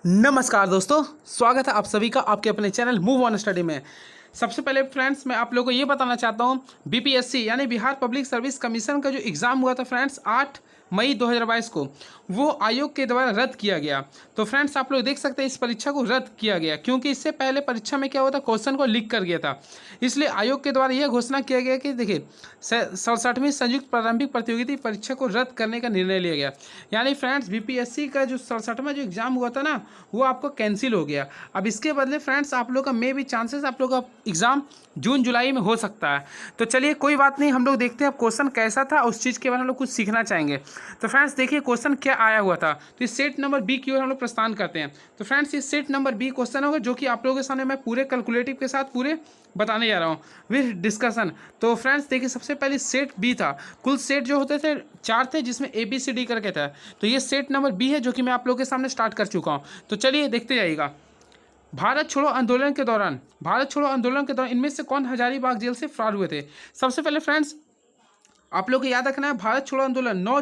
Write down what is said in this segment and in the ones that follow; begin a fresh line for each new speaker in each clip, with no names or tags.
नमस्कार दोस्तों, स्वागत है आप सभी का आपके अपने चैनल मूव ऑन स्टडी में। सबसे पहले फ्रेंड्स मैं आप लोगों को ये बताना चाहता हूँ, बीपीएससी यानी बिहार पब्लिक सर्विस कमीशन का जो एग्ज़ाम हुआ था फ्रेंड्स 8 मई 2022 को, वो आयोग के द्वारा रद्द किया गया। तो फ्रेंड्स आप लोग देख सकते हैं इस परीक्षा को रद्द किया गया क्योंकि इससे पहले परीक्षा में क्या हुआ था, क्वेश्चन को लीक कर गया था। इसलिए आयोग के द्वारा यह घोषणा किया गया कि देखिए 67वीं संयुक्त प्रारंभिक प्रतियोगिता परीक्षा को रद्द करने का निर्णय लिया गया। यानी फ्रेंड्स बीपीएससी का जो 67वां जो एग्ज़ाम हुआ था ना, वो आपको कैंसिल हो गया। अब इसके बदले फ्रेंड्स आप लोग का मे भी चांसेस आप लोग का एग्ज़ाम जून जुलाई में हो सकता है। तो चलिए कोई बात नहीं, हम लोग देखते हैं क्वेश्चन कैसा था, उस चीज़ के बारे में हम लोग कुछ सीखना चाहेंगे। तो फ्रेंड्स देखिए क्वेश्चन क्या आया हुआ था। तो इस सेट नंबर बी की ओर हम लोग प्रस्थान करते हैं। तो फ्रेंड्स ये सेट नंबर बी क्वेश्चन होगा जो कि आप लोगों के सामने मैं पूरे कैलकुलेटिव के साथ पूरे बताने जा रहा हूँ विद डिस्कशन। तो फ्रेंड्स देखिए सबसे पहले सेट बी था। कुल सेट जो होते थे 4 थे, जिसमें ए बी सी डी करके था। तो ये सेट नंबर बी है जो कि मैं आप लोगों के सामने स्टार्ट कर चुका हूँ। तो चलिए देखते जाइएगा। भारत छोड़ो आंदोलन के दौरान इनमें से कौन हजारीबाग जेल से फरार हुए थे। सबसे पहले फ्रेंड्स आप लोग को याद रखना है, भारत छोड़ो आंदोलन 9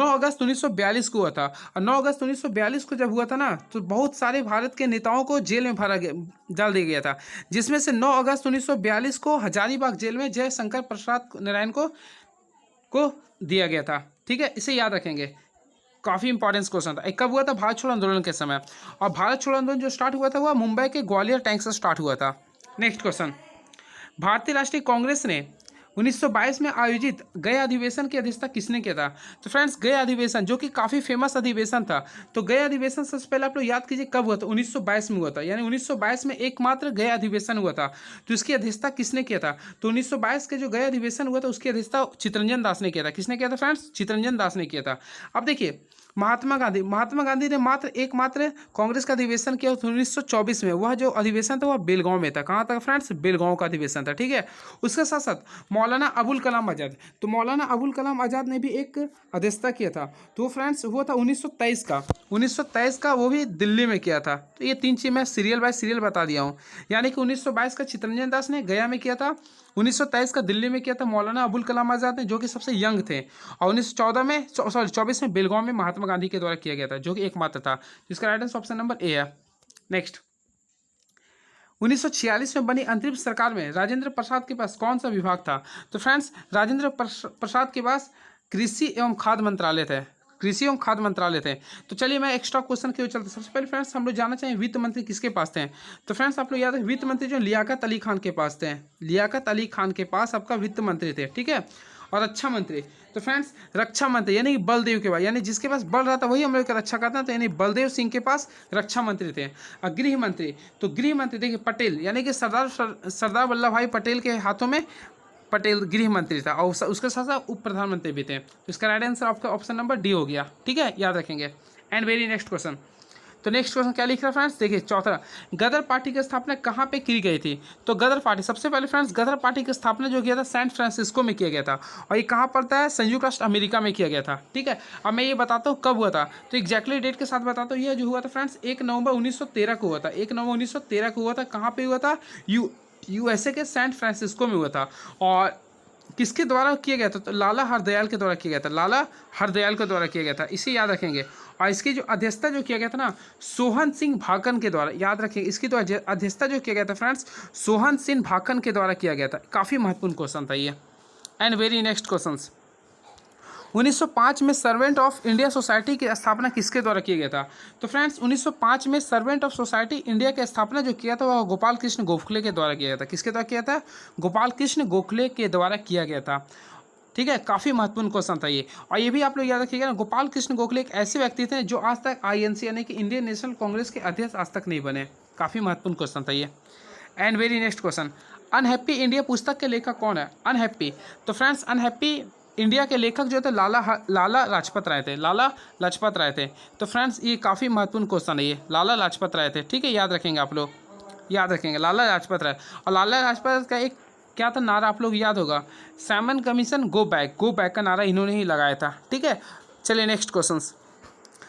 अगस्त 1942 को हुआ था। और 9 अगस्त 1942 को जब हुआ था ना, तो बहुत सारे भारत के नेताओं को जेल में डाल दिया गया था, जिसमें से 9 अगस्त 1942 को हजारीबाग जेल में जयशंकर प्रसाद नारायण को दिया गया था। ठीक है, इसे याद रखेंगे, काफ़ी इंपॉर्टेंस क्वेश्चन था। एक कब हुआ था, भारत छोड़ो आंदोलन के समय। और भारत छोड़ो आंदोलन जो स्टार्ट हुआ था वह मुंबई के ग्वालियर टैंक से स्टार्ट हुआ था। नेक्स्ट क्वेश्चन, भारतीय राष्ट्रीय कांग्रेस ने 1922 में आयोजित गए अधिवेशन की अध्यक्षता किसने किया था। तो फ्रेंड्स गए अधिवेशन जो कि काफ़ी फेमस अधिवेशन था। तो गए अधिवेशन सबसे पहले आप लोग याद कीजिए कब हुआ था, 1922 में हुआ था। यानी 1922 में एकमात्र गए अधिवेशन हुआ था। तो इसकी अध्यक्षता किसने किया था। तो 1922 के जो गए अधिवेशन हुआ था उसकी अध्यक्षता चित्तरंजन दास ने किया था। किसने किया था फ्रेंड्स, चित्तरंजन दास ने किया था। अब देखिए महात्मा गांधी ने एकमात्र कांग्रेस का अधिवेशन किया 1924 में। वह जो अधिवेशन था वह बेलगांव में था। कहाँ था फ्रेंड्स, बेलगांव का अधिवेशन था। ठीक है, उसके साथ साथ मौलाना अबुल कलाम आज़ाद, तो मौलाना अबुल कलाम आज़ाद ने भी एक अध्यक्षता किया था। तो फ्रेंड्स हुआ था 1923 का, वो भी दिल्ली में किया था। तो ये 3 चीज़ मैं सीरियल बाय सीरियल बता दिया हूँ। यानी कि 1922 का चित्तरंजन दास ने गया में किया था, 1923 का दिल्ली में किया था मौलाना अबुल कलाम आज़ाद ने, जो कि सबसे यंग थे। और 1924 में बेलगांव में महात्मा गांधी के द्वारा किया गया था, जो कि एकमात्र था। जिसका right answer option number A है। नेक्स्ट, 1946 में बनी अंतरिम सरकार में राजेंद्र प्रसाद के पास कौन सा विभाग था। तो फ्रेंड्स राजेंद्र प्रसाद के पास कृषि एवं खाद्य मंत्रालय थे। तो चलिए मैं एक्स्ट्रा क्वेश्चन की ओर चलते। सबसे पहले फ्रेंड्स हम लोग जानना चाहिए वित्त मंत्री किसके पास थे। तो फ्रेंड्स आप लोग याद है वित्त मंत्री जो लियाकत अली खान के पास थे। लियाकत अली खान के पास आपका वित्त मंत्री थे। ठीक है, और रक्षा मंत्री, तो फ्रेंड्स रक्षा मंत्री यानी कि बलदेव के पास, यानी जिसके पास बल रहता वही हम लोग का रक्षा करता है। तो यानी बलदेव सिंह के पास रक्षा मंत्री थे। और गृह मंत्री, तो गृह मंत्री देखिए पटेल, यानी कि सरदार वल्लभ भाई पटेल के हाथों में पटेल गृह मंत्री था। और उसके साथ साथ उप प्रधानमंत्री भी थे। तो इसका राइट आंसर आपका ऑप्शन नंबर डी हो गया। ठीक है, याद रखेंगे। एंड वेरी नेक्स्ट क्वेश्चन, तो नेक्स्ट क्वेश्चन क्या लिख रहा है फ्रेंड्स, देखिए चौथा, गदर पार्टी की स्थापना कहाँ पे की गई थी। तो गदर पार्टी सबसे पहले फ्रेंड्स गदर पार्टी की स्थापना जो किया था सैन फ्रांसिस्को में किया गया था। और ये कहाँ पड़ता है, संयुक्त राष्ट्र अमेरिका में किया गया था। ठीक है, अब मैं ये बताता हूँ कब हुआ था। तो एक्जैक्टली डेट के साथ बताता हूँ। यह जो हुआ था फ्रेंड्स 1 नवंबर 1913 को हुआ था। 1 नवंबर 1913 को हुआ था। कहाँ पे हुआ था, यूएसए के सैन फ्रांसिस्को में हुआ था। और किसके द्वारा किया गया था, तो लाला हरदयाल के द्वारा किया गया था। लाला हरदयाल के द्वारा किया गया था, इसे याद रखेंगे। और इसकी जो अध्यक्षता जो किया गया था ना, सोहन सिंह भाकन के द्वारा, याद रखेंगे। इसकी तो अध्यक्षता जो किया गया था फ्रेंड्स सोहन सिंह भाकन के द्वारा किया गया था। काफ़ी महत्वपूर्ण क्वेश्चन था ये। एंड वेरी नेक्स्ट क्वेश्चन, 1905 में सर्वेंट ऑफ इंडिया सोसाइटी की स्थापना किसके द्वारा किया गया था। तो फ्रेंड्स 1905 में सर्वेंट ऑफ सोसाइटी इंडिया की स्थापना जो किया था वह गोपाल कृष्ण गोखले के द्वारा किया गया था। किसके द्वारा किया था, गोपाल कृष्ण गोखले के द्वारा किया गया था। ठीक है, काफ़ी महत्वपूर्ण क्वेश्चन था ये। और ये भी आप लोग याद रखिएगा ना, गोपाल कृष्ण गोखले एक ऐसे व्यक्ति थे जो आज तक आईएनसी यानी कि इंडियन नेशनल कांग्रेस के अध्यक्ष आज तक नहीं बने। काफ़ी महत्वपूर्ण क्वेश्चन था ये। And very next question, unhappy India पुस्तक के लेखक कौन है। अनहैप्पी, तो फ्रेंड्स अनहैप्पी इंडिया के लेखक जो थे लाला लाजपत राय थे। लाला लाजपत राय थे। तो फ्रेंड्स ये काफ़ी महत्वपूर्ण क्वेश्चन है ये, लाला लाजपत राय थे। ठीक है, याद रखेंगे आप लोग, याद रखेंगे लाला लाजपत राय। और लाला लाजपत का एक क्या था नारा, आप लोग याद होगा, सैमन कमीशन गो बैक का नारा इन्होंने ही लगाया था। ठीक है, चलिए नेक्स्ट क्वेश्चन,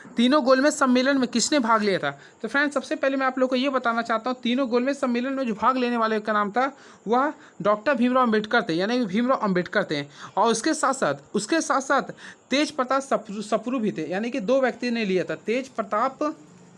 तीनों गोलमेज सम्मेलन में किसने भाग लिया था। तो फ्रेंड्स सबसे पहले मैं आप लोग को ये बताना चाहता हूँ, तीनों गोलमेज सम्मेलन में जो भाग लेने वाले का नाम था वह डॉक्टर भीमराव अम्बेडकर थे, यानी कि भीमराव अम्बेडकर थे। और उसके साथ साथ तेज प्रताप सप्रू भी थे। यानी कि 2 व्यक्ति ने लिया था, तेज प्रताप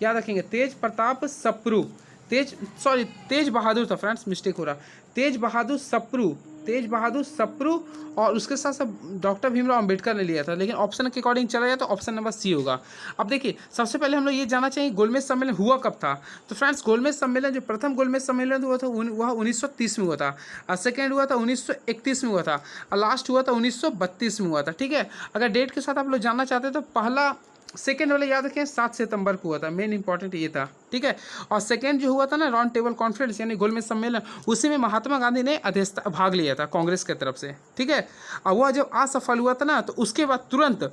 याद रखेंगे, तेज प्रताप सप्रू, तेज बहादुर था फ्रेंड्स, मिस्टेक हो रहा, तेज बहादुर सप्रू, तेज बहादुर सप्रू, और उसके साथ साथ डॉक्टर भीमराव अंबेडकर ने लिया था, लेकिन ऑप्शन के अकॉर्डिंग चला जाए तो ऑप्शन नंबर सी होगा। अब देखिए सबसे पहले हम लोग ये जानना चाहिए गोलमेज सम्मेलन हुआ कब था। तो फ्रेंड्स गोलमेज सम्मेलन, जो प्रथम गोलमेज सम्मेलन हुआ था वह 1930 में हुआ था, और सेकेंड हुआ था 1931 में हुआ था, और लास्ट हुआ था 1932 में हुआ था। ठीक है, अगर डेट के साथ आप लोग जानना चाहते हैं तो पहला सेकेंड वाले याद रखें 7 सितंबर को हुआ था, मेन इंपॉर्टेंट ये था। ठीक है, और सेकेंड जो हुआ था ना राउंड टेबल कॉन्फ्रेंस यानी गोलमेज सम्मेलन, उसी में महात्मा गांधी ने अध्यक्षता भाग लिया था कांग्रेस की तरफ से। ठीक है, और वह जब असफल हुआ था ना तो उसके बाद तुरंत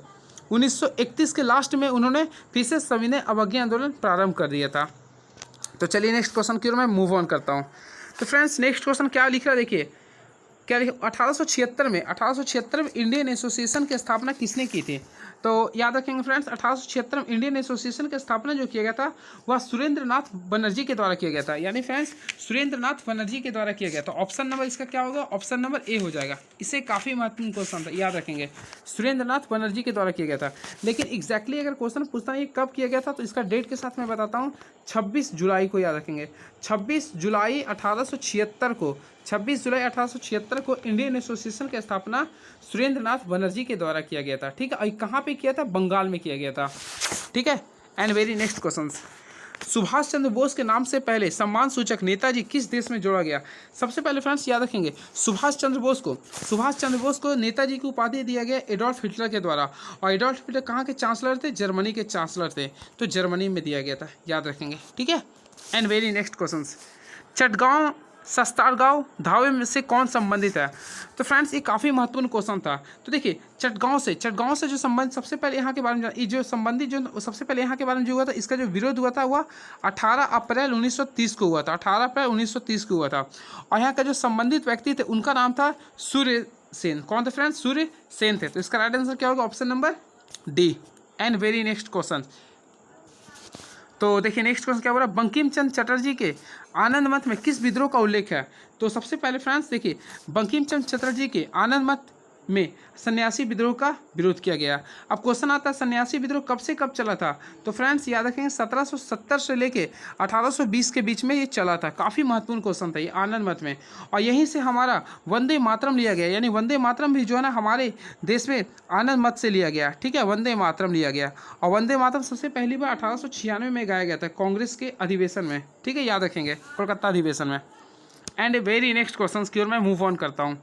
1931 के लास्ट में उन्होंने फिर से सविनय अवज्ञा आंदोलन प्रारंभ कर दिया था। तो चलिए नेक्स्ट क्वेश्चन की ओर मैं मूव ऑन करता हूँ। तो फ्रेंड्स नेक्स्ट क्वेश्चन क्या लिख रहा है, देखिए क्या लिखा, 1876 में इंडियन एसोसिएशन की स्थापना किसने की थी। तो याद रखेंगे फ्रेंड्स 1876 में इंडियन एसोसिएशन की स्थापना जो किया गया था वह सुरेंद्र नाथ बनर्जी के द्वारा किया गया था, यानी फ्रेंड्स सुरेंद्र नाथ बनर्जी के द्वारा किया गया था। ऑप्शन नंबर इसका क्या होगा, ऑप्शन नंबर ए हो जाएगा। इसे काफ़ी महत्वपूर्ण क्वेश्चन था, याद रखेंगे सुरेंद्र नाथ बनर्जी के द्वारा किया गया था। लेकिन एग्जैक्टली अगर क्वेश्चन पूछता है ये कब किया गया था तो इसका डेट के साथ मैं बताता हूँ, 26 जुलाई को, याद रखेंगे 26 जुलाई 1876 को, 26 जुलाई 1876 को इंडियन एसोसिएशन की स्थापना सुरेंद्र नाथ बनर्जी के द्वारा किया गया था। ठीक है, और कहाँ पे किया था, बंगाल में किया गया था। ठीक है, and very next question, Subhash Chandra Bose के नाम से पहले सम्मान सूचक नेताजी किस देश में जोड़ा गया। सबसे पहले फ्रेंड्स याद रखेंगे सुभाष चंद्र बोस को नेताजी की उपाधि दिया गया एडोल्फ हिटलर के द्वारा, और एडोल्फ हिटलर कहाँ के चांसलर थे, जर्मनी के चांसलर थे, तो जर्मनी में दिया गया था, याद रखेंगे। ठीक है, and very next question, Chittagong शस्त्रागांव धावे में से कौन संबंधित है। तो फ्रेंड्स ये काफ़ी महत्वपूर्ण क्वेश्चन था। तो देखिए चटगांव से जो संबंध, सबसे पहले यहाँ के बारे में ये जो संबंधित जो सबसे पहले यहाँ के बारे में जो हुआ था, इसका जो विरोध हुआ था वह 18 अप्रैल 1930 को हुआ था, 18 अप्रैल 1930 को हुआ था। और यहाँ का जो संबंधित व्यक्ति थे उनका नाम था सूर्य सेन। कौन थे फ्रेंड्स, सूर्य सेन थे। तो इसका राइट आंसर क्या होगा, option number D. And very next question, तो देखिए नेक्स्ट क्वेश्चन क्या बोला, बंकिम चंद्र चटर्जी के आनंद मठ में किस विद्रोह का उल्लेख है। तो सबसे पहले फ्रेंड्स देखिए बंकिम चंद्र चटर्जी के आनंद मठ में सन्यासी विद्रोह का विरोध किया गया। अब क्वेश्चन आता है सन्यासी विद्रोह कब से कब चला था। तो फ्रेंड्स याद रखेंगे 1770 से लेके 1820 के बीच में ये चला था। काफ़ी महत्वपूर्ण क्वेश्चन था ये आनंद मठ में, और यहीं से हमारा वंदे मातरम लिया गया, यानी वंदे मातरम भी जो है ना हमारे देश में आनंद मठ से लिया गया। ठीक है, वंदे मातरम लिया गया, और वंदे मातरम सबसे पहली बार 1896 में गाया गया था कांग्रेस के अधिवेशन में। ठीक है, याद रखेंगे कोलकाता अधिवेशन में। एंड वेरी नेक्स्ट क्वेश्चन की ओर मैं मूव ऑन करता हूँ।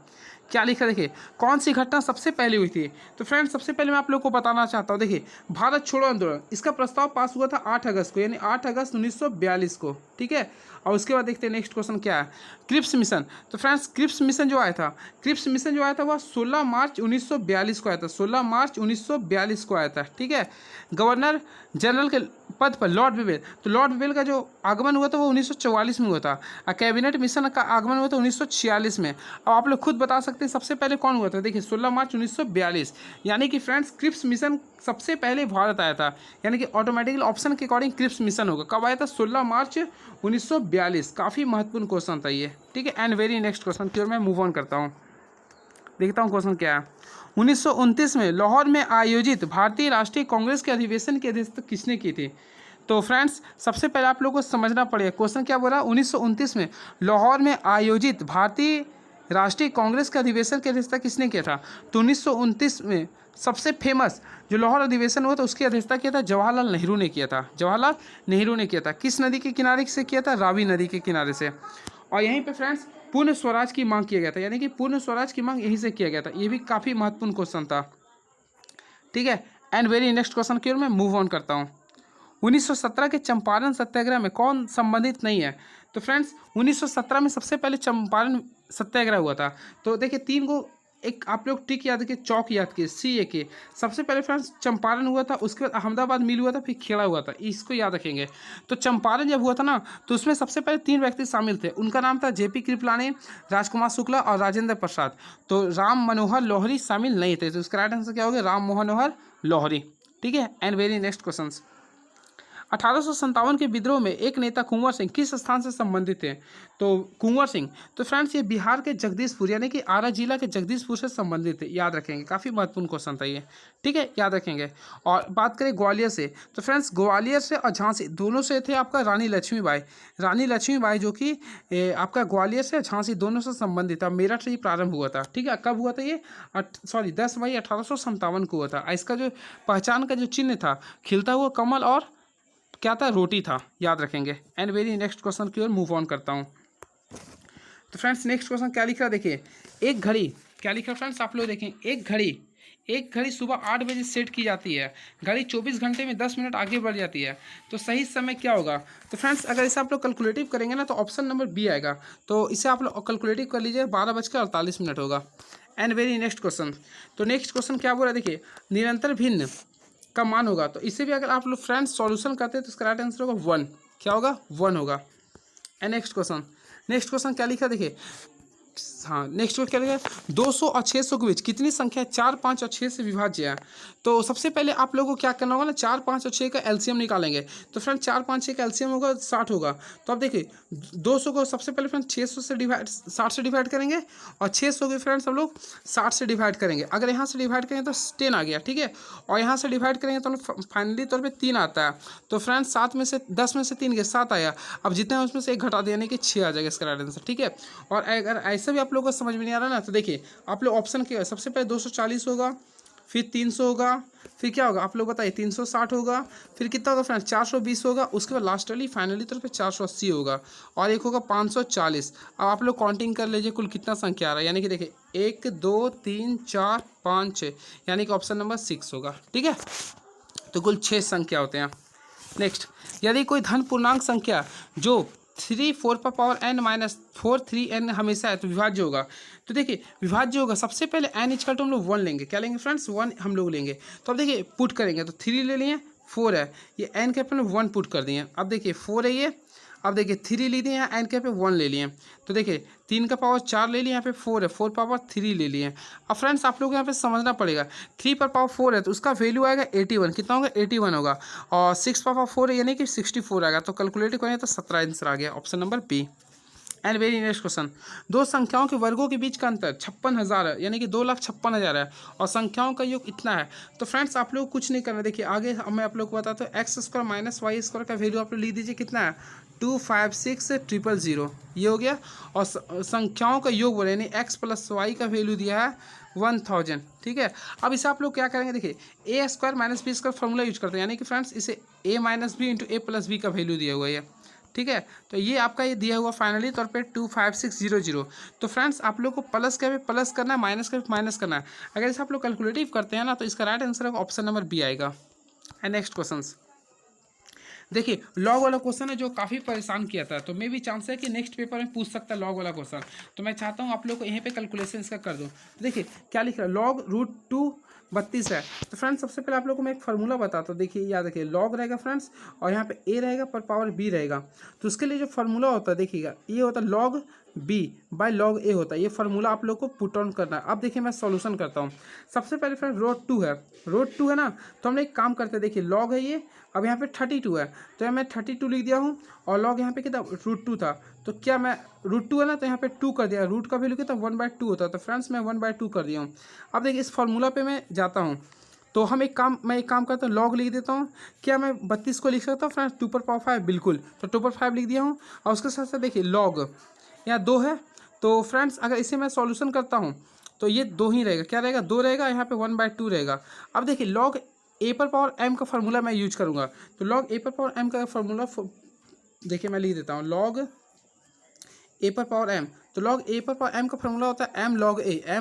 क्या लिखा देखिए, कौन सी घटना सबसे पहले हुई थी। तो फ्रेंड्स सबसे पहले मैं आप लोग को बताना चाहता हूँ, देखिए भारत छोड़ो आंदोलन, इसका प्रस्ताव पास हुआ था 8 अगस्त को, यानी 8 अगस्त 1942 को। ठीक है, और उसके बाद देखते हैं नेक्स्ट क्वेश्चन क्या है, क्रिप्स मिशन। तो फ्रेंड्स क्रिप्स मिशन जो आया था वह 16 मार्च 1942 को आया था, 16 मार्च 1942 को आया था। ठीक है, गवर्नर जनरल के पद पर लॉर्ड विवेल, तो लॉर्ड विवेल का जो आगमन हुआ था वो 1944 में हुआ था, और कैबिनेट मिशन का आगमन हुआ था 1946 में। अब आप लोग खुद बता सकते हैं सबसे पहले कौन हुआ था। देखिए 16 मार्च 1942, यानी कि फ्रेंड्स क्रिप्स मिशन सबसे पहले भारत आया था, यानी कि ऑटोमेटिकली ऑप्शन के अकॉर्डिंग क्रिप्स मिशन होगा। कब आया था, 16 मार्च 1942। काफ़ी महत्वपूर्ण क्वेश्चन था ये। ठीक है, एंड वेरी नेक्स्ट क्वेश्चन की ओर मैं मूव ऑन करता हूँ। देखता हूँ क्वेश्चन क्या है, 1929 में लाहौर में आयोजित भारतीय राष्ट्रीय कांग्रेस के अधिवेशन की अध्यक्षता किसने की थी। तो फ्रेंड्स सबसे पहले आप लोगों को समझना पड़ेगा क्वेश्चन क्या बोल रहा है, 1929 में लाहौर में आयोजित भारतीय राष्ट्रीय कांग्रेस के अधिवेशन की अध्यक्षता किसने किया था। तो 1929 में सबसे फेमस जो लाहौर अधिवेशन हुआ था उसकी अध्यक्षता किया था जवाहरलाल नेहरू ने किया था, जवाहरलाल नेहरू ने किया था। किस नदी के किनारे से किया था, रावी नदी के किनारे से। और यहीं पे फ्रेंड्स पूर्ण स्वराज की मांग किया गया था, यानी कि पूर्ण स्वराज की मांग यहीं से किया गया था। ये भी काफ़ी महत्वपूर्ण क्वेश्चन था। ठीक है, एंड वेरी नेक्स्ट क्वेश्चन की ओर मैं मूव ऑन करता हूँ। 1917 के चंपारण सत्याग्रह में कौन संबंधित नहीं है। तो फ्रेंड्स 1917 में सबसे पहले चंपारण सत्याग्रह हुआ था। तो देखिए 3 गो एक आप लोग टिक याद रखिए, चौक याद किए, CA। सबसे पहले फ्रेंड्स चंपारण हुआ था, उसके बाद अहमदाबाद मिल हुआ था, फिर खेड़ा हुआ था। इसको याद रखेंगे। तो चंपारण जब हुआ था ना तो उसमें सबसे पहले 3 व्यक्ति शामिल थे। उनका नाम था JP कृपलानी, राजकुमार शुक्ला और राजेंद्र प्रसाद। तो राम मनोहर लोहिरी शामिल नहीं थे। तो इसका राइट आंसर क्या होगा, राम मनोहर लोहिरी। ठीक है, एंड वेरी नेक्स्ट क्वेश्चन, 1857 के विद्रोह में एक नेता कुंवर सिंह किस स्थान से संबंधित थे? तो कुंवर सिंह, तो फ्रेंड्स ये बिहार के जगदीशपुर यानी कि आरा जिला के जगदीशपुर से संबंधित है, याद रखेंगे, काफ़ी महत्वपूर्ण क्वेश्चन था ये, ठीक है, याद रखेंगे। और बात करें ग्वालियर से, तो फ्रेंड्स ग्वालियर से और झांसी दोनों से थे आपका रानी लक्ष्मीबाई। रानी लक्ष्मीबाई जो कि आपका ग्वालियर से झांसी दोनों से संबंधित था। मेरठ से ही प्रारंभ हुआ था, ठीक है। कब हुआ था ये? 10 मई 1857 को हुआ था। इसका जो पहचान का जो चिन्ह था, खिलता हुआ कमल और क्या था? रोटी था, याद रखेंगे। एंड वेरी नेक्स्ट क्वेश्चन की ओर मूव ऑन करता हूँ। तो फ्रेंड्स नेक्स्ट क्वेश्चन क्या लिख रहा है, देखिए, एक घड़ी, क्या लिख रहा है फ्रेंड्स, आप लोग देखें, एक घड़ी सुबह 8 बजे सेट की जाती है, घड़ी 24 घंटे में 10 मिनट आगे बढ़ जाती है, तो सही समय क्या होगा? तो फ्रेंड्स अगर इसे आप लोग कैलकुलेटिव करेंगे ना, तो ऑप्शन नंबर बी आएगा। तो इसे आप लोग कैलकुलेटिव कर लीजिए, 12:48 होगा। एंड वेरी नेक्स्ट क्वेश्चन, तो नेक्स्ट क्वेश्चन क्या बोल रहा है, देखिए, निरंतर भिन्न का मान होगा, तो इसे भी अगर आप लोग फ्रेंड्स सॉल्यूशन करते हैं तो इसका राइट आंसर होगा 1। क्या होगा? 1 होगा। एंड नेक्स्ट क्वेश्चन क्या लिखा, देखिए, हाँ, नेक्स्ट क्या लिखा है, 200 और 600 के बीच कितनी संख्या 4, 5 और 6 से विभाज्य है? तो सबसे पहले आप लोगों को क्या करना होगा ना, 4, 5 और 6 का एलसीएम निकालेंगे। तो फ्रेंड 4, 5, 6 का एलसीएम होगा 60 होगा। तो अब देखिए 200 को सबसे पहले फ्रेंड 600 से डिवाइड 60 से डिवाइड करेंगे, और 600 के फ्रेंड्स हम लोग 60 से डिवाइड करेंगे। अगर यहाँ से डिवाइड करेंगे तो 10 आ गया, ठीक है, और यहाँ से डिवाइड करेंगे तो फाइनली तौर पर 3 आता है। तो फ्रेंड्स 10 में से 3 गए, 7 आया। अब जितने हैं उसमें से 1 घटा देने के 6 आ जाएगा इसका राइट आंसर, ठीक है। और अगर ऐसा भी आप लोगों को समझ में नहीं आ रहा ना, तो देखिए आप लोग ऑप्शन के सबसे पहले 240 होगा, फिर 300 होगा, फिर क्या होगा आप लोग बताइए, 360 होगा, फिर कितना होगा फ्रेंड्स 420 होगा, उसके बाद लास्टली फाइनली तौर पे 480 होगा, और एक होगा 540। अब आप लोग काउंटिंग कर लीजिए कुल कितना संख्या आ रहा है, यानी कि देखिए 1 2 3 4 5 6, यानी कि ऑप्शन नंबर 6 होगा, ठीक है। तो कुल 6 संख्या होते हैं। नेक्स्ट, यदि कोई धन पूर्णांक संख्या जो 3 4 पर पावर n माइनस 4 3n हमेशा है तो विभाज्य होगा। तो देखिए विभाज्य होगा, सबसे पहले n इक्वल टू हम लोग 1 लेंगे, क्या लेंगे फ्रेंड्स, 1 हम लोग लेंगे। तो अब देखिए पुट करेंगे, तो 3 ले लिए, 4 है, ये n के पे 1 पुट कर दिए। अब देखिए 4 है ये, अब देखिए 3 ले दिए, यहाँ एन के पे 1 ले लिए, तो देखिए 3 का पावर 4 ले लिया, यहाँ पे 4 है, 4 पावर 3 ले लिए। अब फ्रेंड्स आप लोग यहाँ पे समझना पड़ेगा, 3 पर पावर 4 है तो उसका वैल्यू आएगा 81, कितना होगा 81 होगा, और 6 पर पावर 4 है यानी कि 64 आएगा। तो कैलकुलेट करेंगे तो 17 आंसर आ गया, option number B. And very next question, दो संख्याओं के वर्गों के बीच का अंतर 56,000 है, यानी कि 2,56,000 है, और संख्याओं का योग इतना है। तो फ्रेंड्स आप लोग कुछ नहीं करना, देखिए आगे मैं आप लोग को बताता हूँ, X square minus Y square का वैल्यू आप लोग लिख दीजिए, कितना है 256,000, ये हो गया। और संख्याओं का योग बोले, यानी एक्स प्लस वाई का वैल्यू दिया है 1000, ठीक है। अब इसे आप लोग क्या करेंगे, देखिए A square minus B square formula use करते हैं, यानी कि फ्रेंड्स इसे A minus B into A plus B का वैल्यू दिया हुआ है, ठीक है। तो ये आपका ये दिया हुआ फाइनली तौर पे 25600। तो फ्रेंड्स आप लोग को प्लस के पे प्लस करना है, माइनस के पे माइनस करना है। अगर इसे आप लोग कैलकुलेटिव करते हैं ना, तो इसका right answer option number B आएगा। एंड नेक्स्ट क्वेश्चन, देखिए लॉग वाला क्वेश्चन है जो काफ़ी परेशान किया था, तो मे भी चांस है कि नेक्स्ट पेपर में पूछ सकता है लॉग वाला क्वेश्चन। तो मैं चाहता हूँ आप लोग को यहीं पे कैलकुलेशन इसका कर दूँ। तो देखिए क्या लिख रहा है, लॉग √232 है। तो फ्रेंड्स सबसे पहले आप लोग को मैं एक फार्मूला बताता हूँ, देखिए याद रखिए, लॉग रहेगा फ्रेंड्स, और यहाँ पे ए रहेगा पर पावर बी रहेगा। तो उसके लिए जो फार्मूला होता है देखिएगा, ये होता है लॉग बी बाय लॉग ए होता है, ये फार्मूला आप लोग को पुट ऑन करना है। अब देखिए मैं सॉल्यूशन करता हूँ। सबसे पहले फ्रेंड √2 है ना, तो हमने एक काम करते हैं, देखिए लॉग है ये, अब यहाँ पे 32 है, तो मैं 32 लिख दिया हूँ, और लॉग यहाँ पे कितना √2 था, तो क्या मैं √2 है ना, तो यहाँ पे 2 कर दिया, रूट का वैल्यू कितना 1/2 होता है, तो फ्रेंड्स मैं 1/2 कर दिया हूँ। अब देखिए इस फार्मूला पे मैं जाता हूँ, तो मैं एक काम करता हूँ, लॉग लिख देता हूँ। क्या मैं 32 को लिख सकता हूँ फ्रेंड्स 2/5, बिल्कुल, तो 2/5 लिख दिया हूँ। और उसके साथ साथ देखिए लॉग यहाँ 2 है, तो फ्रेंड्स अगर इसे मैं सॉल्यूशन करता हूँ तो ये 2 ही रहेगा, क्या रहेगा 2 रहेगा, यहाँ पे 1/2 रहेगा। अब देखिए लॉग ए पर पावर एम का फार्मूला मैं यूज करूँगा, तो लॉग ए पर पावर एम का फार्मूला देखिए मैं लिख देता हूँ, लॉग ए पर पावर एम, तो लॉग ए पर पावर एम का फार्मूला होता है एम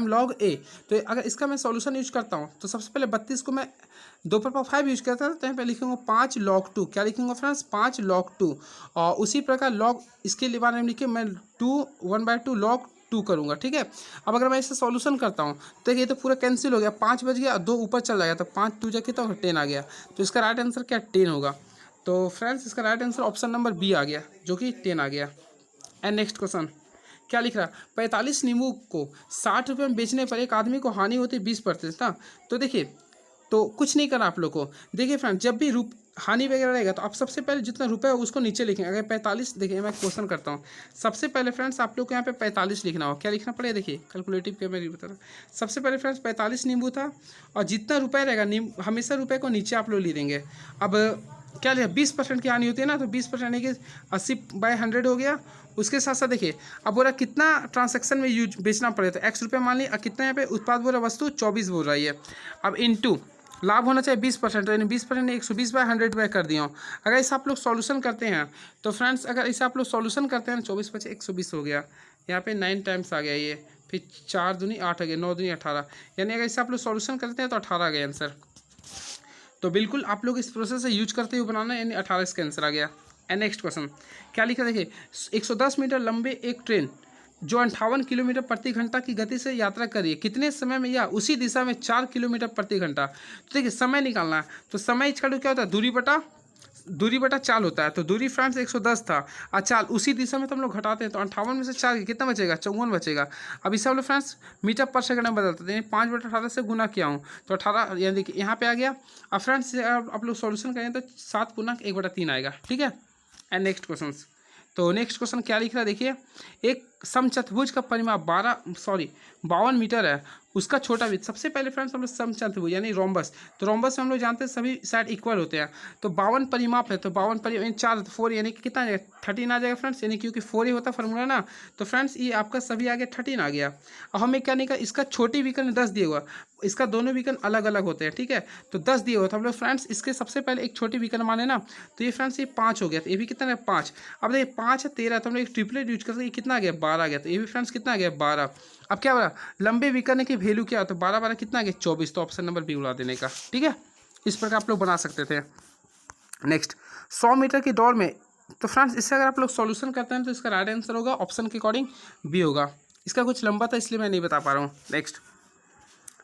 लॉग ए। तो अगर इसका मैं सॉल्यूशन यूज करता हूँ, तो सबसे पहले 32 को मैं 2/5 यूज करता था, तो यहाँ पे लिखूंगा 5 log 2, क्या लिखूंगा फ्रेंड्स 5 log 2, और उसी प्रकार लॉग इसके बारे में लिखे मैं 1/2 log 2 करूँगा, ठीक है। अब अगर मैं इसे सॉल्यूशन करता हूँ तो ये तो पूरा कैंसिल हो गया, 5 बच गया, 2 ऊपर चल जाएगा, तो 5 2 कितना होगा 10 आ गया। तो इसका राइट आंसर क्या 10 होगा। तो फ्रेंड्स इसका right answer option number B आ गया, जो कि 10 आ गया। एंड नेक्स्ट क्वेश्चन क्या लिख रहा है, 45 नींबू को 60 रुपये में बेचने पर एक आदमी को हानि होती है 20% ना। तो देखिए तो कुछ नहीं करना आप लोग को, देखिए फ्रेंड जब भी हानि वगैरह रहेगा तो आप सबसे पहले जितना रुपये हो उसको नीचे लिखेंगे। अगर 45, देखिए मैं क्वेश्चन करता हूँ। सबसे पहले फ्रेंड्स आप लोग को यहाँ पे 45 लिखना हो, क्या लिखना पड़ेगा, देखिए कैलकुलेटिव के मैं बता रहा हूँ। सबसे पहले फ्रेंड्स 45 नींबू था, और जितना रुपये रहेगा नींबू हमेशा रुपये को नीचे आप लोग ले देंगे। अब क्या लिखा, 20% की हानि होती है ना, तो 20% यानी कि 80/100 हो गया। उसके साथ साथ देखिए अब बोला कितना ट्रांसैक्शन में यूज बेचना पड़े, तो x रुपये मान ली, कितना यहाँ पे उत्पाद बोल रहा है, वस्तु 24 बोल रही है। अब इनटू लाभ होना चाहिए 20%, यानी 20% 120/100 में कर दिया हूँ। अगर ऐसा आप लोग सॉल्यूशन करते हैं तो फ्रेंड्स, अगर ऐसा आप लोग सॉल्यूशन करते हैं 24 × 120 हो गया, यहाँ पे 9 टाइम्स आ गया ये, फिर 4 दूनी 8 आ गया, 9 दूनी 18, यानी अगर ऐसा आप लोग सॉल्यूशन करते हैं तो 18 आ गया आंसर। तो बिल्कुल आप लोग इस प्रोसेस से यूज करते हुए बनाना, यानी 18 इसका आंसर आ गया। एंड नेक्स्ट क्वेश्चन क्या लिखा, देखिए 110 मीटर लंबे एक ट्रेन जो 58 किलोमीटर प्रति घंटा की गति से यात्रा करिए कितने समय में या उसी दिशा में 4 किलोमीटर प्रति घंटा। तो देखिए समय निकालना है, तो समय इक्वल टू क्या होता है, दूरी बटा चाल होता है। तो दूरी फ्रेंड्स 110 था, और चाल उसी दिशा में तो हम लोग घटाते हैं, तो 58 में से 4 कितना बचेगा, 54 बचेगा। अब इसे हम लोग फ्रेंड्स मीटर पर सेकंड में बदलते हैं, 5/18 से गुना किया हूँ तो 18, यानी देखिए यहाँ पे आ गया। अब फ्रेंड्स आप लोग सॉल्यूशन करें तो 7×1/3 आएगा, ठीक है। एंड नेक्स्ट क्वेश्चन, तो नेक्स्ट क्वेश्चन क्या लिख रहा है, देखिए एक समचतुर्भुज का परिमाप 52 मीटर है, उसका छोटा भी। सबसे पहले फ्रेंड्स हम लोग समचतुर्भुज यानी रोम्बस, तो रोम्बस में हम लोग जानते हैं सभी साइड इक्वल होते हैं। तो 52 परिमाप है, तो 52 परिमाप 4 4 यानी कि कितना आ जाएगा, 13 आ जाएगा फ्रेंड्स, यानी क्योंकि 4 ही होता फॉर्मूला ना। तो फ्रेंड्स ये आपका सभी आ गया 13 आ गया। अब हमें क्या निकाल, इसका छोटी विकर्ण 10 दिया हुआ, इसका दोनों विकर्ण अलग अलग होते हैं, ठीक है। तो 10 दिए हुए तो हम लोग फ्रेंड्स इसके सबसे पहले एक छोटी विकर्ण माने ना, तो ये फ्रेंड्स ये 5 हो गया, तो ये भी कितना है 5। अब देखिए 5 है 13, तो हम लोग एक ट्रिपलेट यूज करते हैं, कितना आ गया 12 आ गया, तो ये भी फ्रेंड्स कितना आ गया 12। अब क्या बोला, लंबे विकर्ण की वैल्यू क्या, तो 12 12 कितना आ गया 24, तो ऑप्शन नंबर बी उड़ा देने का, ठीक है। इस प्रकार आप लोग बना सकते थे। नेक्स्ट 100 मीटर की दौड़ में, तो फ्रेंड्स इससे अगर आप लोग सॉल्यूशन करते हैं तो इसका राइट आंसर होगा ऑप्शन के अकॉर्डिंग बी होगा। इसका कुछ लंबा था इसलिए मैं नहीं बता पा रहा हूँ। नेक्स्ट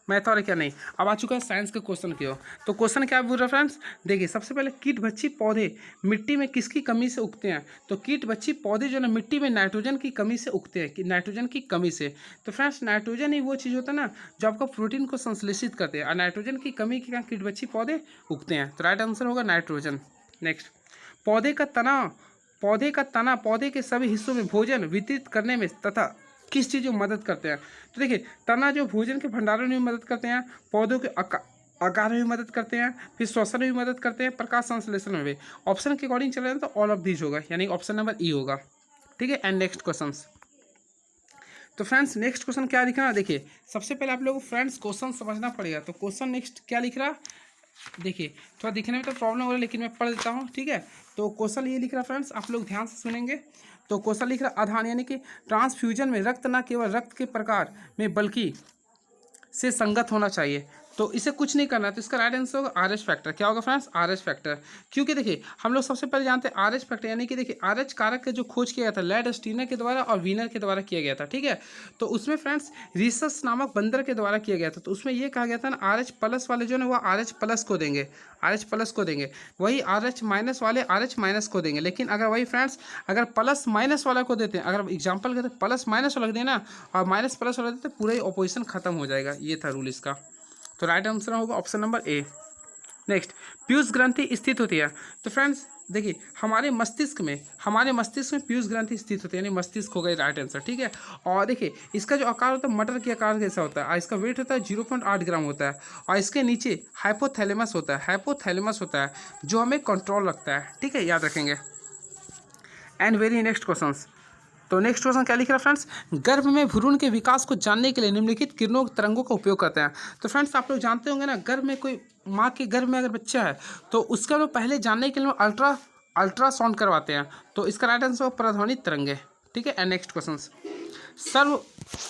मैथ और क्या नहीं, अब आ चुका है साइंस के क्वेश्चन की ओर। तो क्वेश्चन क्या बोल रहा है फ्रेंड्स, देखिए सबसे पहले कीट भक्षी पौधे मिट्टी में किसकी कमी से उगते हैं। तो कीट भक्षी पौधे जो है ना मिट्टी में नाइट्रोजन की कमी से उगते हैं, कि नाइट्रोजन की कमी से। तो फ्रेंड्स नाइट्रोजन ही वो चीज़ होता है ना जो आपका प्रोटीन को संश्लेषित करते हैं, और नाइट्रोजन की कमी के कारण कीट भक्षी पौधे उगते हैं, तो राइट आंसर होगा नाइट्रोजन। नेक्स्ट पौधे का तना पौधे के सभी हिस्सों में भोजन वितरित करने में तथा किस चीज़ में मदद करते हैं। तो देखिए तना जो भोजन के भंडारण में मदद करते हैं, पौधों के आकार में भी मदद करते हैं, फिर श्वसन में भी मदद करते हैं, प्रकाश संश्लेषण में भी। ऑप्शन के अकॉर्डिंग चले जाए तो ऑल ऑफ दीज होगा, यानी ऑप्शन नंबर ई होगा, ठीक है। एंड नेक्स्ट क्वेश्चन, तो फ्रेंड्स नेक्स्ट क्वेश्चन क्या लिख रहा है, देखिए सबसे पहले आप लोगों को फ्रेंड्स क्वेश्चन समझना पड़ेगा। तो क्वेश्चन नेक्स्ट क्या लिख रहा है, देखिए थोड़ा दिखने में तो प्रॉब्लम हो रहा है लेकिन मैं पढ़ देता हूँ, ठीक है। तो क्वेश्चन ये लिख रहा है फ्रेंड्स, आप लोग ध्यान से सुनेंगे। तो क्वेश्चन लिख रहा आधान यानी कि ट्रांसफ्यूजन में रक्त न केवल रक्त के प्रकार में बल्कि से संगत होना चाहिए। तो इसे कुछ नहीं करना है, तो इसका राइट आंसर होगा आर एच फैक्टर। क्या होगा फ्रेंड्स, आर एच फैक्टर। क्योंकि देखिए हम लोग सबसे पहले जानते हैं आर एच फैक्टर यानी कि देखिए आर एच कारक का जो खोज किया गया था लैड स्टीनर के द्वारा और वीनर के द्वारा किया गया था, ठीक है। तो उसमें फ्रेंड्स रिसस नामक बंदर के द्वारा किया गया था। तो उसमें ये कहा गया था ना आर एच प्लस वाले जो है वो आर एच प्लस को देंगे, आर एच प्लस को देंगे, वही आर एच माइनस वाले आर एच माइनस को देंगे। लेकिन अगर वही फ्रेंड्स अगर प्लस माइनस वाला को देते हैं, अगर एग्जाम्पल कहते हैं प्लस माइनस वाला देना और माइनस प्लस वाला देते पूरा ही ऑपोजिशन खत्म हो जाएगा, ये था रूल इसका। तो राइट आंसर होगा option number A. Next Piyush ग्रंथि स्थित होती है। तो फ्रेंड्स देखिए हमारे मस्तिष्क में पीयूष ग्रंथि स्थित होती है, यानी मस्तिष्क होगा राइट आंसर, ठीक है। और देखिए इसका जो आकार होता है मटर के आकार जैसा होता है, और इसका वेट होता है 0.8 ग्राम होता है, और इसके नीचे हाइपोथैलेमस होता है जो हमें कंट्रोल रखता है, ठीक है, याद रखेंगे। एंड वेरी नेक्स्ट क्वेश्चन, तो नेक्स्ट क्वेश्चन क्या लिख रहा है फ्रेंड्स, गर्भ में भ्रूण के विकास को जानने के लिए निम्नलिखित किरणों तरंगों का उपयोग करते हैं। तो फ्रेंड्स आप लोग जानते होंगे ना, गर्भ में कोई माँ के गर्भ में अगर बच्चा है तो उसका लोग पहले जानने के लिए अल्ट्रासाउंड करवाते हैं। तो इसका राइट आंसर प्रध्वनि तरंगे, ठीक है। एंड नेक्स्ट क्वेश्चन,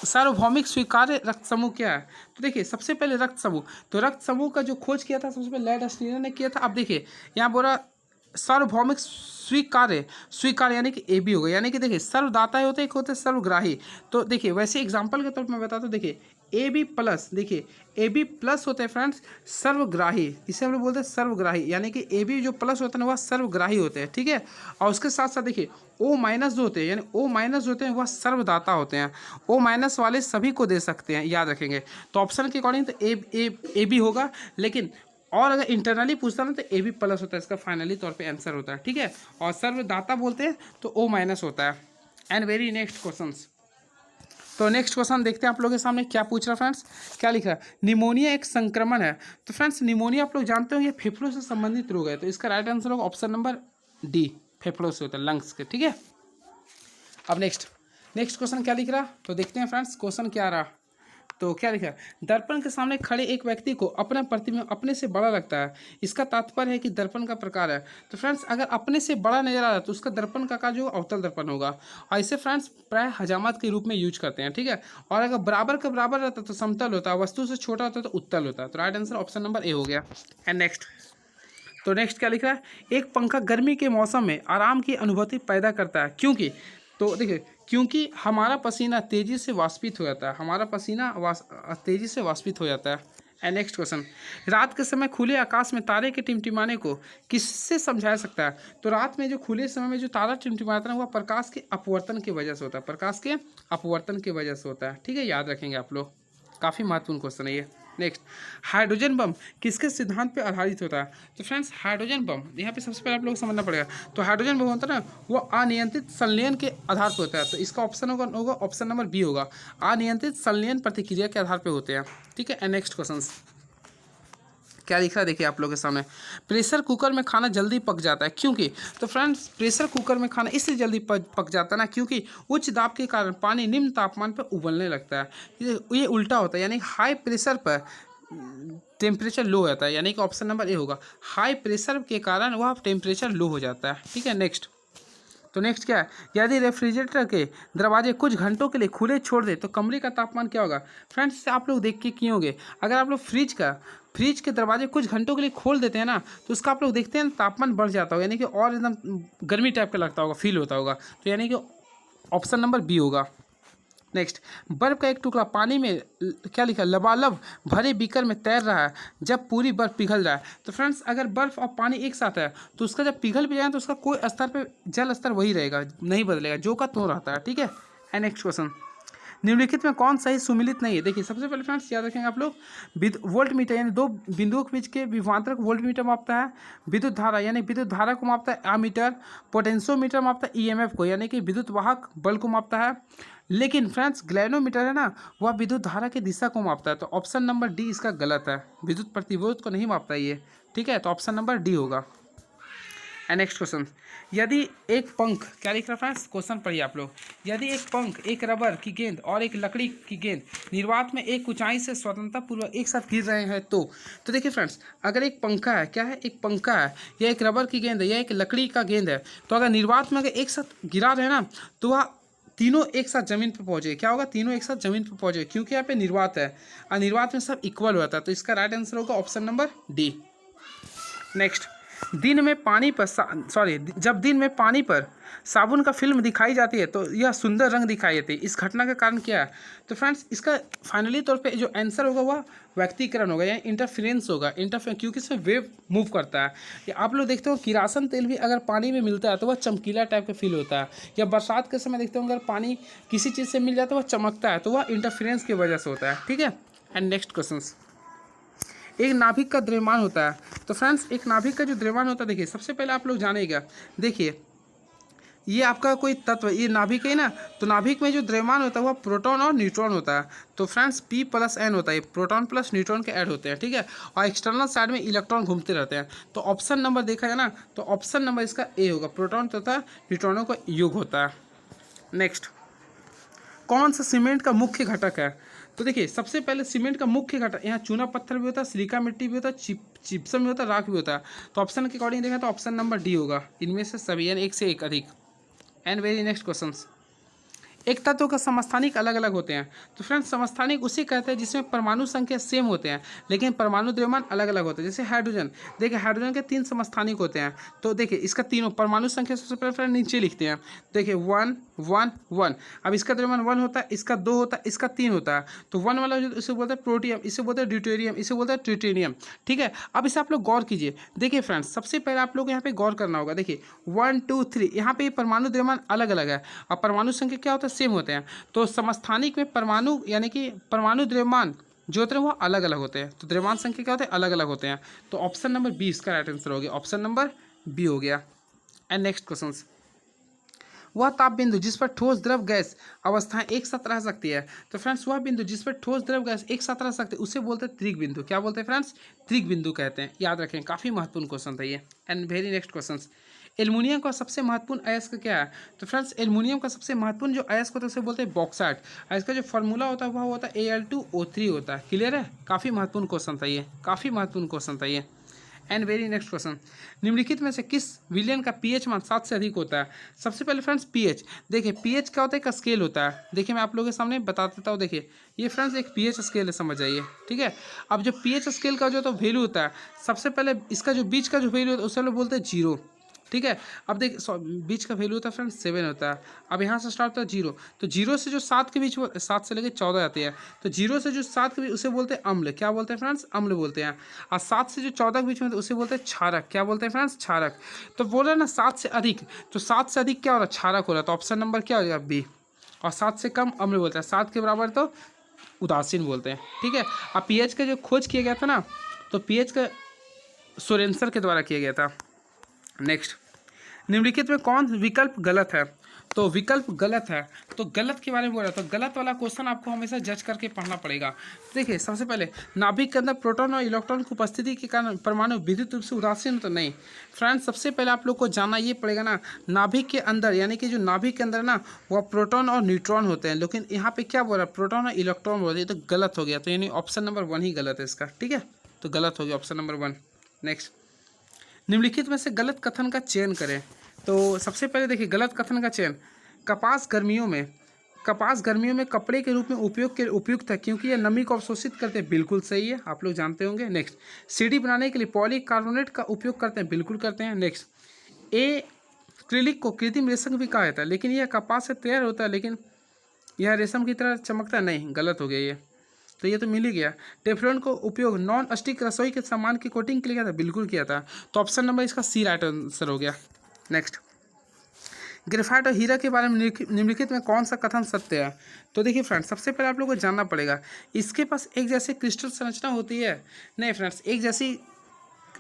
सार्वभौमिक स्वीकार्य रक्त समूह क्या है। तो देखिए सबसे पहले रक्त समूह का जो खोज किया था सबसे पहले लैड स्टीनर ने किया था। अब देखिए यहाँ बोला सार्वभौमिक स्वीकार यानी कि ए बी हो गया, यानी कि देखिए सर्वदाता होते एक होते सर्वग्राही। तो देखिए वैसे एग्जांपल के तौर पर मैं बताता हूँ, देखिए ए बी प्लस, देखिए ए बी प्लस होते हैं फ्रेंड्स सर्वग्राही, इसे हम लोग बोलते हैं सर्वग्राही, यानी कि ए बी जो प्लस होता है ना वह सर्वग्राही होते हैं, ठीक है। और उसके साथ साथ देखिए ओ माइनस जो होते हैं, यानी ओ माइनस जो होते हैं वह सर्वदाता होते हैं, ओ माइनस वाले सभी को दे सकते हैं, याद रखेंगे। तो ऑप्शन के अकॉर्डिंग तो ए बी होगा, लेकिन और अगर इंटरनली पूछता ना तो ए बी प्लस होता है, इसका फाइनली तौर पे आंसर होता है, ठीक है। और सर्वदाता बोलते हैं तो ओ माइनस होता है। एंड वेरी नेक्स्ट क्वेश्चंस, तो नेक्स्ट क्वेश्चन देखते हैं आप लोगों के सामने क्या पूछ रहा है फ्रेंड्स, क्या लिख रहा है, निमोनिया एक संक्रमण है। तो फ्रेंड्स निमोनिया आप लोग जानते हो ये फेफड़ों से संबंधित रोग है, तो इसका राइट आंसर होगा ऑप्शन नंबर डी, फेफड़ों से होता है, लंग्स के, ठीक है। अब नेक्स्ट क्वेश्चन क्या लिख रहा, तो देखते हैं फ्रेंड्स क्वेश्चन क्या रहा। तो क्या लिखा है, दर्पण के सामने खड़े एक व्यक्ति को अपना प्रतिबिंब अपने से बड़ा लगता है, इसका तात्पर्य है कि दर्पण का प्रकार है। तो फ्रेंड्स अगर अपने से बड़ा नजर आ रहा है तो उसका दर्पण का जो अवतल दर्पण होगा, और इसे फ्रेंड्स प्राय हजामत के रूप में यूज करते हैं, ठीक है। और अगर बराबर का बराबर रहता है तो समतल होता है, वस्तु से छोटा होता है तो उत्तल होता है। तो right answer option number A हो गया। एंड नेक्स्ट, तो नेक्स्ट क्या लिख रहा है, एक पंखा गर्मी के मौसम में आराम की अनुभूति पैदा करता है, क्योंकि, तो देखिए क्योंकि हमारा पसीना तेजी से वाष्पित हो जाता है, हमारा पसीना तेजी से वाष्पित हो जाता है। एंड नेक्स्ट क्वेश्चन, रात के समय खुले आकाश में तारे के टिमटिमाने को किससे समझाया सकता है। तो रात में जो खुले समय में जो तारा टिमटिमाता है वह प्रकाश के अपवर्तन की वजह से होता है, प्रकाश के अपवर्तन की वजह से होता है, ठीक है, याद रखेंगे आप लोग, काफ़ी महत्वपूर्ण क्वेश्चन है ये। नेक्स्ट, हाइड्रोजन बम किसके सिद्धांत पे आधारित होता है। तो फ्रेंड्स हाइड्रोजन बम यहाँ पे सबसे पहले आप लोग समझना पड़ेगा, तो हाइड्रोजन बम होता है ना वो अनियंत्रित संलयन के आधार पर होता है, तो इसका ऑप्शन होगा ऑप्शन नंबर बी होगा, अनियंत्रित संलयन प्रतिक्रिया के आधार पर होते हैं, ठीक है। नेक्स्ट क्वेश्चन क्या लिख रहा है देखिए आप लोगों के सामने, प्रेशर कुकर में खाना जल्दी पक जाता है, क्योंकि, तो फ्रेंड्स प्रेशर कुकर में खाना इसलिए जल्दी पक जाता है ना क्योंकि उच्च दाब के कारण पानी निम्न तापमान पर उबलने लगता है, ये उल्टा होता है, यानी हाई प्रेशर पर टेम्परेचर लो हो जाता है, यानी कि ऑप्शन नंबर ए होगा, हाई प्रेशर के कारण वह टेम्परेचर लो हो जाता है, ठीक है। नेक्स्ट, तो नेक्स्ट क्या है, यदि रेफ्रिजरेटर के दरवाजे कुछ घंटों के लिए खुले छोड़ दे तो कमरे का तापमान क्या होगा। फ्रेंड्स आप लोग देख के किए होंगे, अगर आप लोग फ्रिज के दरवाजे कुछ घंटों के लिए खोल देते हैं ना तो उसका आप लोग देखते हैं तापमान बढ़ जाता होगा, यानी कि और एकदम गर्मी टाइप का लगता होगा, फील होता होगा, तो यानी कि ऑप्शन नंबर बी होगा। नेक्स्ट, बर्फ का एक टुकड़ा पानी में क्या लिखा, लबालब भरे बीकर में तैर रहा है जब पूरी बर्फ पिघल जाए। तो फ्रेंड्स अगर बर्फ और पानी एक साथ है तो उसका जब पिघल भी जाए तो उसका कोई स्तर पे जल स्तर वही रहेगा, नहीं बदलेगा, जो का त्यों रहता है, ठीक है। एंड नेक्स्ट क्वेश्चन, निम्नलिखित में कौन सही सुमिलित नहीं है। देखिए सबसे पहले फ्रेंड्स याद रखेंगे आप लोग, वोल्ट मीटर यानी दो बिंदुओं के बीच के विभवांतर को वोल्ट मीटर मापता है, विद्युत धारा यानी विद्युत धारा को मापता है एमीटर, पोटेंशियोमीटर मापता है ईएमएफ को यानी कि विद्युत वाहक बल को मापता है, लेकिन फ्रेंड्स ग्लैनोमीटर है ना वह विद्युत धारा की दिशा को मापता है, तो ऑप्शन नंबर डी इसका गलत है, विद्युत प्रतिरोध को नहीं मापता ये, ठीक है, तो ऑप्शन नंबर डी होगा। एंड नेक्स्ट क्वेश्चन, यदि एक पंख, क्या लिख रहा फ्रेंड्स, क्वेश्चन पढ़िए आप लोग, यदि एक पंख, एक रबर की गेंद और एक लकड़ी की गेंद निर्वात में एक ऊंचाई से स्वतंत्रतापूर्वक एक साथ गिर रहे हैं तो देखिए फ्रेंड्स अगर एक पंखा है, क्या है, एक पंखा है या एक रबर की गेंद है या एक लकड़ी का गेंद है, तो अगर निर्वात में अगर एक साथ गिरा रहे ना तो वह तीनों एक साथ जमीन पर पहुंचे, क्या होगा, तीनों एक साथ जमीन पर पहुंचे, क्योंकि यहाँ पे निर्वात है और निर्वात में सब इक्वल होता है, तो इसका राइट आंसर होगा ऑप्शन नंबर डी। नेक्स्ट, दिन में पानी पर जब दिन में पानी पर साबुन का फिल्म दिखाई जाती है तो यह सुंदर रंग दिखाई देती है, इस घटना का कारण क्या है। तो फ्रेंड्स इसका फाइनली तौर पे जो आंसर होगा वह व्यक्तिकरण होगा, यानी इंटरफेरेंस होगा, क्योंकि इसमें वेव मूव करता है। या आप लोग देखते हो किरासन तेल भी अगर पानी में मिलता है तो वह चमकीला टाइप का फील होता है, या बरसात के समय देखते हो अगर पानी किसी चीज़ से मिल जाता है तो वह चमकता है, तो वह इंटरफेरेंस की वजह से होता है, ठीक है। एंड नेक्स्ट क्वेश्चन, एक नाभिक का द्रव्यमान होता है। तो फ्रेंड्स एक नाभिक का जो द्रव्यमान होता है, देखिए सबसे पहले आप लोग जानेगा, देखिए ये आपका कोई तत्व, ये नाभिक है ना, तो नाभिक में जो द्रव्यमान होता है वह प्रोटॉन और न्यूट्रॉन होता है, तो फ्रेंड्स P+N होता है, प्रोटॉन प्लस न्यूट्रॉन के ऐड होते हैं, ठीक है, और एक्सटर्नल साइड में इलेक्ट्रॉन घूमते रहते हैं, तो ऑप्शन नंबर देखा जाए ना तो ऑप्शन नंबर इसका ए होगा, प्रोटॉन तथा न्यूट्रॉनों का योग होता है। नेक्स्ट, कौन सा सीमेंट का मुख्य घटक है। तो देखिए सबसे पहले सीमेंट का मुख्य घटक, यहाँ चूना पत्थर भी होता है, सिलिका मिट्टी भी होता है, चिप्सम भी होता है, राख भी होता है, तो ऑप्शन के अकॉर्डिंग देखा तो ऑप्शन नंबर डी होगा, इनमें से सभी यानी एक से एक अधिक। एंड वेरी नेक्स्ट क्वेश्चन, एक तत्व का समस्थानिक अलग अलग होते हैं। तो फ्रेंड्स समस्थानिक उसे कहते हैं जिसमें परमाणु संख्या सेम होते हैं लेकिन परमाणु द्रव्यमान अलग अलग होते हैं। जैसे हाइड्रोजन, देखिए हाइड्रोजन के 3 समस्थानिक होते हैं, तो देखिए इसका तीनों परमाणु संख्या सबसे पहले फ्रेंड नीचे लिखते हैं, देखिए 1 1 1, अब इसका द्रव्यमान 1 होता है, इसका 2 होता है, इसका 3 होता है, तो 1 वाला जो इसे बोलते हैं प्रोटियम, इसे बोलते हैं ड्यूटेरियम, इसे बोलते हैं ट्रिटिनियम, ठीक है। अब इसे आप लोग गौर कीजिए, देखिए फ्रेंड्स सबसे पहले आप लोग यहाँ पे गौर करना होगा, देखिए 1 2 3 यहाँ पे परमाणु द्रव्यमान अलग अलग है और परमाणु संख्या क्या होता है, सेम होते हैं, तो समस्थानिक में परमाणु यानी कि परमाणु द्रव्यमान जो होते हैं वो अलग अलग होते हैं। तो द्रव्यमान संख्या क्या होते हैं, अलग अलग होते हैं। तो ऑप्शन नंबर बी इसका राइट आंसर हो गया, ऑप्शन नंबर बी हो गया। एंड नेक्स्ट क्वेश्चन, वह ताप बिंदु जिस पर ठोस द्रव गैस अवस्थाएं एक साथ रह सकती है। तो फ्रेंड्स वह बिंदु जिस पर ठोस द्रव गैस एक साथ रह सकती है उसे बोलते हैं त्रिक बिंदु। क्या बोलते हैं फ्रेंड्स, त्रिक बिंदु कहते हैं, याद रखें, काफी महत्वपूर्ण क्वेश्चन था ये। And very next question, aluminium का सबसे महत्वपूर्ण अयस्क क्या है। तो फ्रेंड्स एल्युमिनियम का सबसे महत्वपूर्ण जो अयस्क होता है उसे बोलते हैं बॉक्साइट। इसका जो फॉर्मूला होता है वह होता है Al2O3 होता है। क्लियर है, काफी महत्वपूर्ण क्वेश्चन था ये, काफी महत्वपूर्ण क्वेश्चन था ये। एंड वेरी नेक्स्ट क्वेश्चन, निम्नलिखित में से किस विलयन का पीएच मान 7 से अधिक होता है। सबसे पहले फ्रेंड्स पीएच, देखिए पीएच क्या होता है, का स्केल होता है। देखिए मैं आप लोगों के सामने बता देता हूँ। देखिए ये फ्रेंड्स एक पीएच स्केल है, समझ जाइए, ठीक है। अब जो पीएच स्केल का जो तो वैल्यू होता है, सबसे पहले इसका जो बीच का जो वैल्यू होता है उसे लोग बोलते हैं 0, ठीक है। अब देख बीच का वैल्यू होता है फ्रेंड्स 7 होता है। अब यहाँ से स्टार्ट होता है 0, तो 0 से जो 7 के बीच, 7 से लेकर 14 आती है, तो 0 से जो 7 के बीच उसे बोलते हैं अम्ल। क्या बोलते हैं फ्रेंड्स, अम्ल बोलते हैं। और 7 से जो 14 के बीच में उसे बोलते हैं क्षारक। क्या बोलते हैं फ्रेंड्स, क्षारक। तो बोल रहे ना 7 से अधिक, तो 7 से अधिक क्या हो रहा है, क्षारक हो रहा है। तो ऑप्शन नंबर क्या हो जाएगा, बी। और 7 से कम अम्ल बोलते हैं, 7 के बराबर तो उदासीन बोलते हैं, ठीक है। अब पीएच का जो खोज किया गया था ना, तो पीएच का सोरेंसर के द्वारा किया गया था। नेक्स्ट, निम्नलिखित में कौन विकल्प गलत है। तो विकल्प गलत है, तो गलत के बारे में बोल रहा है, तो गलत वाला क्वेश्चन आपको हमेशा जज करके पढ़ना पड़ेगा। देखिए सबसे पहले, नाभिक के अंदर प्रोटॉन और इलेक्ट्रॉन की उपस्थिति के कारण परमाणु विद्युत रूप से उदासीन तो नहीं। फ्रेंड्स सबसे पहले आप लोग को जानना ये पड़ेगा ना, नाभिक के अंदर यानी कि जो नाभिक के अंदर ना वह प्रोटॉन और न्यूट्रॉन होते हैं, लेकिन यहाँ पे क्या बोल रहा है, प्रोटॉन और इलेक्ट्रॉन बोल रहे हैं, तो गलत हो गया। तो यानी ऑप्शन नंबर 1 ही गलत है इसका, ठीक है। तो गलत हो गया ऑप्शन नंबर 1। नेक्स्ट, निम्नलिखित में से गलत कथन का चयन करें। तो सबसे पहले देखिए गलत कथन का चयन, कपास गर्मियों में कपड़े के रूप में उपयुक्त है क्योंकि यह नमी को अवशोषित करते हैं। बिल्कुल सही है, आप लोग जानते होंगे। नेक्स्ट, सीढ़ी बनाने के लिए पॉलीकार्बोनेट का उपयोग करते हैं। बिल्कुल करते हैं। नेक्स्ट, एक्रिलिक को कृत्रिम रेशम भी कहा जाता है, लेकिन यह कपास से तैयार होता है, लेकिन यह रेशम की तरह चमकता नहीं। गलत हो गया ये, तो ये तो मिल ही गया। टेफ्लॉन को उपयोग नॉन स्टिक रसोई के सामान की कोटिंग के लिए किया था। बिल्कुल किया था। तो ऑप्शन नंबर इसका सी राइट आंसर हो गया। नेक्स्ट, ग्रेफाइट और हीरा के बारे में निम्नलिखित में कौन सा कथन सत्य है। तो देखिए फ्रेंड्स सबसे पहले आप लोगों को जानना पड़ेगा, इसके पास एक जैसे क्रिस्टल संरचना होती है। नहीं फ्रेंड्स, एक जैसी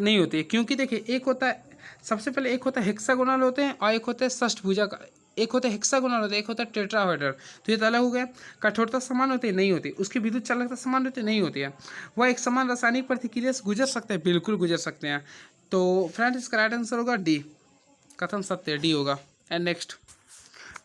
नहीं होती है, क्योंकि देखिए एक होता है, सबसे पहले एक होता है हेक्सागोनल होते हैं और एक होता है षष्ठभुजा का, एक होता है हेक्सागोनल होता है, एक होता है टेट्राहेड्रल। तो ये तो अलग हो गया। कठोरता समान होती है, नहीं होती। उसकी विद्युत चालकता समान होती है, नहीं होती है। वह एक समान रासायनिक प्रतिक्रिया से गुजर सकते हैं। बिल्कुल गुजर सकते हैं। तो फ्रेंड्स इसका राइट आंसर होगा डी, कथन सत्य है, डी होगा। एंड नेक्स्ट,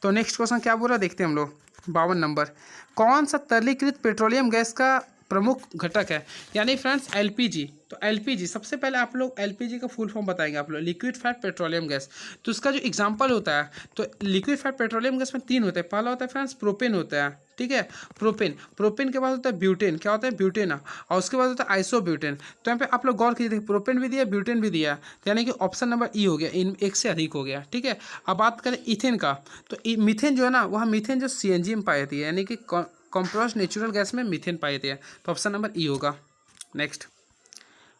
तो नेक्स्ट क्वेश्चन क्या बोल रहा है देखते हैं हम लोग। 52 नंबर, कौन सा तरलीकृत पेट्रोलियम गैस का प्रमुख घटक है। यानी फ्रेंड्स एलपीजी। तो एलपीजी सबसे पहले आप लोग एलपीजी का फुल फॉर्म बताएंगे आप लोग, लिक्विड फैट पेट्रोलियम गैस। तो उसका जो एग्जांपल होता है, तो लिक्विड फैट पेट्रोलियम गैस में 3 होते हैं। पहला होता है फ्रेंड्स प्रोपेन होता है, ठीक है, प्रोपेन के बाद होता है ब्यूटेन। क्या होता है, ब्यूटेन। और उसके बाद होता है आइसोब्यूटेन। तो यहाँ पे आप लोग गौर कीजिए, प्रोपेन भी दिया, ब्यूटेन भी दिया, तो यानी कि ऑप्शन नंबर ई हो गया, इन एक से अधिक हो गया, ठीक है। अब बात करें इथेन का, तो मीथेन जो है ना, वह मीथेन जो सीएनजी में पाई जाती है, यानी कि कंप्रेस्ड नेचुरल गैस में मीथेन पाई जाती है। तो ऑप्शन नंबर ई होगा। नेक्स्ट,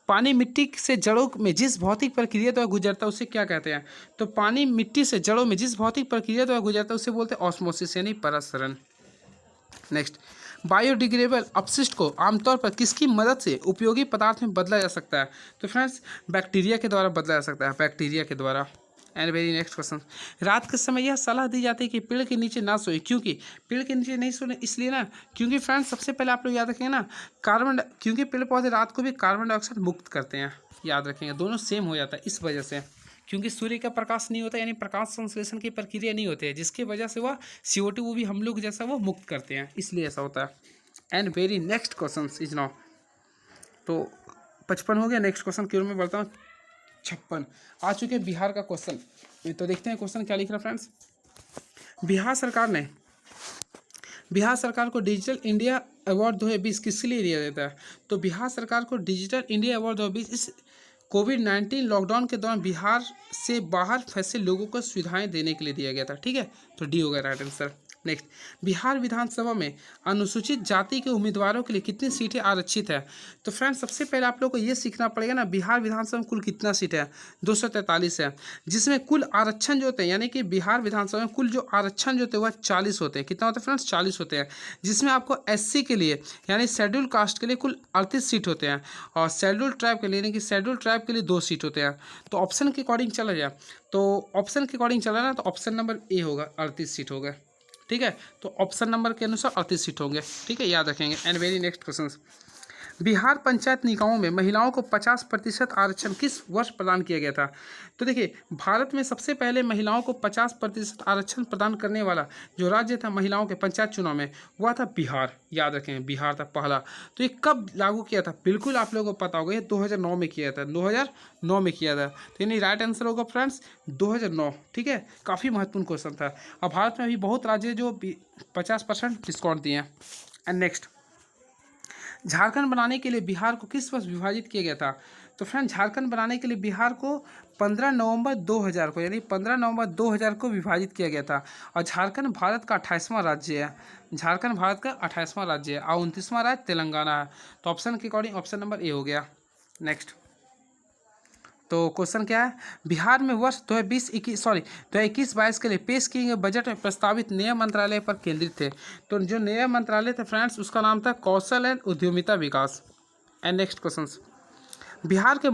पानी मिट्टी से जड़ों में जिस भौतिक प्रक्रिया द्वारा गुजरता है उसे क्या कहते हैं। तो पानी मिट्टी से जड़ों में जिस भौतिक प्रक्रिया द्वारा गुजरता है उसे बोलते हैं ऑस्मोसिस, यानी परासरण। नेक्स्ट, बायोडिग्रेडेबल अपशिष्ट को आमतौर पर किसकी मदद से उपयोगी पदार्थ में बदला जा सकता है। तो फ्रेंड्स बैक्टीरिया के द्वारा बदला जा सकता है, बैक्टीरिया के द्वारा। एंड वेरी नेक्स्ट क्वेश्चन, रात के समय यह सलाह दी जाती है कि पेड़ के नीचे ना सोए, क्योंकि पेड़ के नीचे नहीं सोने इसलिए ना, क्योंकि फ्रेंड्स सबसे पहले आप लोग याद रखेंगे ना, क्योंकि पेड़ पौधे रात को भी कार्बन डाइऑक्साइड मुक्त करते हैं। याद रखेंगे, दोनों सेम हो जाता है इस वजह से, क्योंकि सूर्य का प्रकाश नहीं होता, यानी प्रकाश संश्लेषण की प्रक्रिया नहीं होती है, जिसकी वजह से वह CO2 वो भी हम लोग जैसा वो मुक्त करते हैं, इसलिए ऐसा होता है। And very next question is now, तो 55 हो गया। नेक्स्ट क्वेश्चन की ओर मैं बढ़ता हूँ। 56 आ चुके हैं बिहार का क्वेश्चन। तो देखते हैं क्वेश्चन क्या लिख रहा है फ्रेंड्स। बिहार सरकार को डिजिटल इंडिया अवार्ड 2020 किसके लिए दिया जाता है। तो बिहार सरकार को डिजिटल इंडिया अवार्ड 2020 इस कोविड-19 लॉकडाउन के दौरान बिहार से बाहर फंसे लोगों को सुविधाएं देने के लिए दिया गया था, ठीक है। तो डी होगा राइट आंसर। नेक्स्ट, बिहार विधानसभा में अनुसूचित जाति के उम्मीदवारों के लिए कितनी सीटें आरक्षित है? तो फ्रेंड्स सबसे पहले आप लोग को ये सीखना पड़ेगा ना, बिहार विधानसभा में कुल कितना सीट है? 243 है, जिसमें कुल आरक्षण जो होते हैं, यानी कि बिहार विधानसभा में कुल जो आरक्षण जो होते हैं वह 40 होते हैं। कितना होता है फ्रेंड्स? 40 होते हैं, जिसमें आपको SC के लिए यानी शेड्यूल कास्ट के लिए कुल 38 सीट होते हैं, और शेड्यूल ट्राइब के लिए यानी कि शेड्यूल ट्राइब के लिए 2 सीट होते हैं। तो ऑप्शन के अकॉर्डिंग चला जाए, तो ऑप्शन के अकॉर्डिंग चला ना, तो ऑप्शन नंबर ए होगा, 38 सीट होगा। ठीक है, तो ऑप्शन नंबर के अनुसार 38 सीट होंगे। ठीक है, याद रखेंगे। And very next question, Bihar panchayat निकायों में महिलाओं को 50% आरक्षण किस वर्ष प्रदान किया गया था? तो देखिए, भारत में सबसे पहले महिलाओं को 50% आरक्षण प्रदान करने वाला जो राज्य था महिलाओं के पंचायत चुनाव में, वह था बिहार। याद रखें, बिहार था पहला। तो ये कब लागू किया था? बिल्कुल आप लोगों को पता होगा, ये 2009 में किया था, 2009 में किया था। तो यानी राइट आंसर होगा फ्रेंड्स 2009। ठीक है, काफ़ी महत्वपूर्ण क्वेश्चन था। अब भारत में अभी बहुत राज्य जो 50% डिस्काउंट दिए हैं। एंड नेक्स्ट, झारखंड बनाने के लिए बिहार को किस वर्ष विभाजित किया गया था? तो फ्रेंड, झारखंड बनाने के लिए बिहार को 15 नवंबर 2000 को, यानी 15 नवंबर 2000 को विभाजित किया गया था। और झारखंड भारत का 28वां राज्य है। झारखंड भारत का 28वां राज्य है, और 29वां राज्य तेलंगाना है। तो ऑप्शन के अकॉर्डिंग ऑप्शन नंबर ए हो गया। नेक्स्ट, तो क्वेश्चन क्या है? बिहार में वर्ष 2021-22 के लिए पेश किए गए बजट में प्रस्तावित नए मंत्रालय पर केंद्रित थे। तो जो नया मंत्रालय था फ्रेंड्स, उसका नाम था कौशल एंड उद्यमिता विकास। एंड नेक्स्ट क्वेश्चन, बिहार में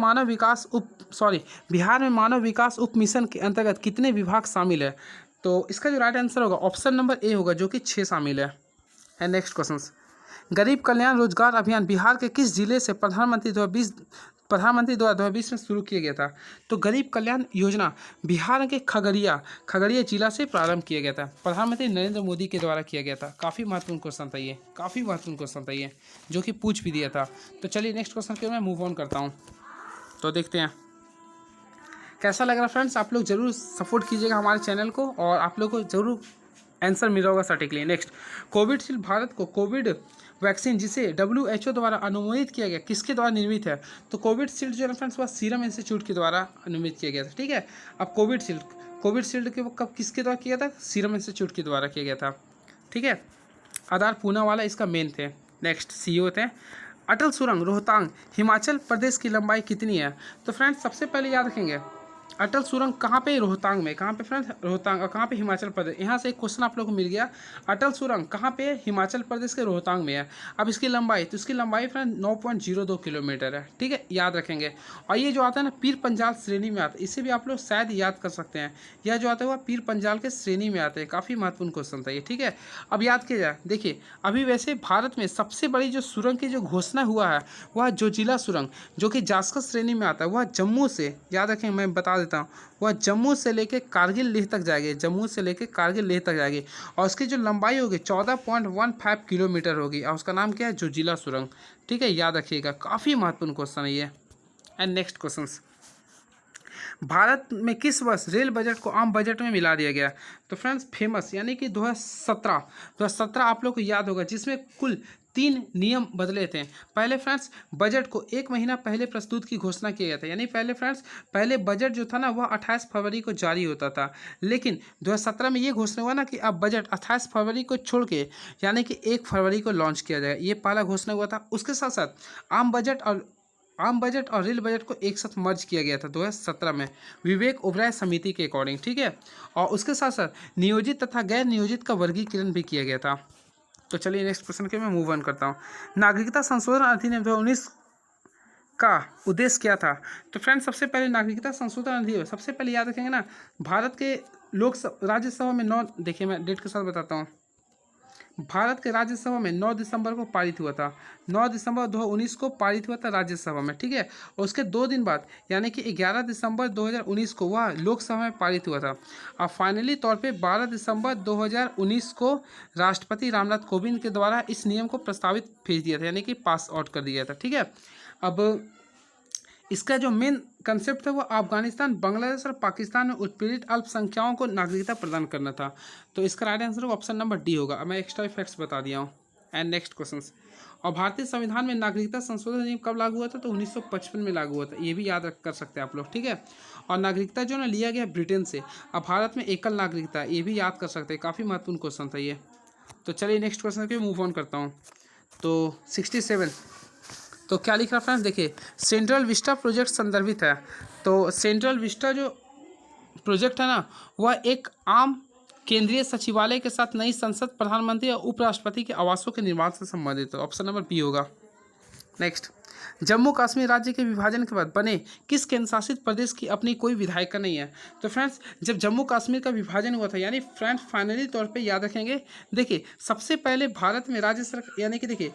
मानव विकास उप मिशन के अंतर्गत कितने विभाग शामिल है? तो इसका जो राइट आंसर होगा ऑप्शन नंबर ए होगा, जो कि 6 शामिल है। एंड नेक्स्ट क्वेश्चन, गरीब कल्याण रोजगार अभियान बिहार के किस जिले से प्रधानमंत्री 2020 में शुरू किया गया था? तो गरीब कल्याण योजना बिहार के खगड़िया जिला से प्रारंभ किया गया था। प्रधानमंत्री नरेंद्र मोदी के द्वारा किया गया था। काफ़ी महत्वपूर्ण क्वेश्चन था ये, जो कि पूछ भी दिया था। तो चलिए नेक्स्ट क्वेश्चन के मैं मूव ऑन करता हूँ। तो देखते हैं कैसा लग रहा फ्रेंड्स। आप लोग जरूर सपोर्ट कीजिएगा हमारे चैनल को, और आप लोग को जरूर आंसर मिला होगा सटीकली। नेक्स्ट, कोविडशील्ड भारत को कोविड वैक्सीन जिसे WHO द्वारा अनुमोदित किया गया, किसके द्वारा निर्मित है? तो कोविडशील्ड जो है फ्रेंड्स, वह सीरम इंस्टीट्यूट के द्वारा अनुमोदित किया गया था। ठीक है, अब कोविडशील्ड के कब किसके द्वारा किया था? सीरम इंस्टीट्यूट के द्वारा किया गया था। ठीक है, आधार पूनावाला इसका मेन थे। नेक्स्ट, CEO थे। अटल सुरंग रोहतांग हिमाचल प्रदेश की लंबाई कितनी है? तो फ्रेंड्स सबसे पहले याद रखेंगे, अटल सुरंग कहाँ पे? रोहतांग में। कहाँ पे फ्रेंड्स? रोहतांग। और कहाँ पे? हिमाचल प्रदेश। यहाँ से एक क्वेश्चन आप लोगों को मिल गया, अटल सुरंग कहाँ पे? हिमाचल प्रदेश के रोहतांग में है। अब इसकी लंबाई, तो इसकी लंबाई फ्रेंड 9.02 किलोमीटर है। ठीक है, याद रखेंगे। और ये जो आता है ना, पीर पंजाल श्रेणी में आता है, इसे भी आप लोग शायद याद कर सकते हैं। यह जो आता है वह पीर पंजाल के श्रेणी में आते हैं। काफ़ी महत्वपूर्ण क्वेश्चन था ये। ठीक है, अब याद किया जाए, देखिए अभी वैसे भारत में सबसे बड़ी जो सुरंग की जो घोषणा हुआ है वह जोजिला सुरंग, जो कि जास्कर श्रेणी में आता है, वह जम्मू से, याद रखें मैं बता देता हूँ, वह जम्मू से लेकर कारगिल लेह तक जाएगी। जम्मू से लेकर कारगिल लेह तक जाएगी, और उसकी जो लंबाई होगी 14.15 किलोमीटर होगी, और उसका नाम क्या है? जोजिला सुरंग। ठीक है, याद रखिएगा। काफ़ी महत्वपूर्ण क्वेश्चन है ये। एंड नेक्स्ट क्वेश्चन, भारत में किस वर्ष रेल बजट को आम बजट में मिला दिया गया? तो फ्रेंड्स फेमस, यानी कि 2017 आप लोग को याद होगा, जिसमें कुल 3 नियम बदले थे। पहले फ्रेंड्स बजट को 1 महीना पहले प्रस्तुत की घोषणा किया गया था, यानी पहले बजट जो था ना वह 28 फरवरी को जारी होता था। लेकिन 2017 में ये घोषणा हुआ ना कि अब बजट 28 फरवरी को छोड़ के यानी कि 1 फरवरी को लॉन्च किया जाएगा। ये पहला घोषणा हुआ था। उसके साथ साथ आम बजट और रेल बजट को एक साथ मर्ज किया गया था 2017 में, विवेक ओबराय समिति के अकॉर्डिंग। ठीक है, और उसके साथ साथ नियोजित तथा गैर नियोजित का वर्गीकरण भी किया गया था। तो चलिए नेक्स्ट क्वेश्चन के मैं मूव ऑन करता हूँ। नागरिकता संशोधन अधिनियम 2019 का उद्देश्य क्या था? तो फ्रेंड्स सबसे पहले नागरिकता संशोधन अधिनियम, सबसे पहले याद रखेंगे ना, भारत के राज्यसभा में 9, देखिए मैं डेट के साथ बताता हूँ, भारत के राज्यसभा में 9 दिसंबर को पारित हुआ था। 9 दिसंबर 2019 को पारित हुआ था राज्यसभा में। ठीक है, और उसके 2 दिन बाद यानी कि 11 दिसंबर 2019 को वह लोकसभा में पारित हुआ था। और फाइनली तौर पे 12 दिसंबर 2019 को राष्ट्रपति रामनाथ कोविंद के द्वारा इस नियम को प्रस्तावित भेज दिया था, यानी कि पास आउट कर दिया था। ठीक है, अब इसका जो मेन कंसेप्ट है वो अफगानिस्तान, बांग्लादेश और पाकिस्तान में उत्पीड़ित अल्पसंख्याओं को नागरिकता प्रदान करना था। तो इसका right answer option number D होगा। मैं एक्स्ट्रा फैक्ट्स बता दिया हूँ। एंड नेक्स्ट क्वेश्चन, और भारतीय संविधान में नागरिकता संशोधन अधिनियम कब लागू हुआ था? तो 1955 में लागू हुआ था। ये भी याद कर सकते हैं आप लोग, ठीक है। और नागरिकता जो ना लिया गया ब्रिटेन से। अब भारत में एकल नागरिकता, ये भी याद कर सकते हैं, काफ़ी महत्वपूर्ण क्वेश्चन था ये। तो चलिए नेक्स्ट क्वेश्चन पे मूव ऑन करता हूँ। तो 67, तो क्या लिख रहा फ्रेंड्स, देखिए सेंट्रल विस्टा प्रोजेक्ट संदर्भित है। तो सेंट्रल विस्टा जो प्रोजेक्ट है ना, वह एक आम केंद्रीय सचिवालय के साथ नई संसद, प्रधानमंत्री और उपराष्ट्रपति के आवासों के निर्माण से संबंधित है। ऑप्शन नंबर बी होगा। नेक्स्ट, जम्मू कश्मीर राज्य के विभाजन के बाद बने किस केंद्र शासित प्रदेश की अपनी कोई विधायिका नहीं है? तो फ्रेंड्स, जब जम्मू कश्मीर का विभाजन हुआ था, यानी फ्रेंड्स फाइनली तौर पे याद रखेंगे, देखिए सबसे पहले भारत में राज्य सरकार, यानी कि देखिए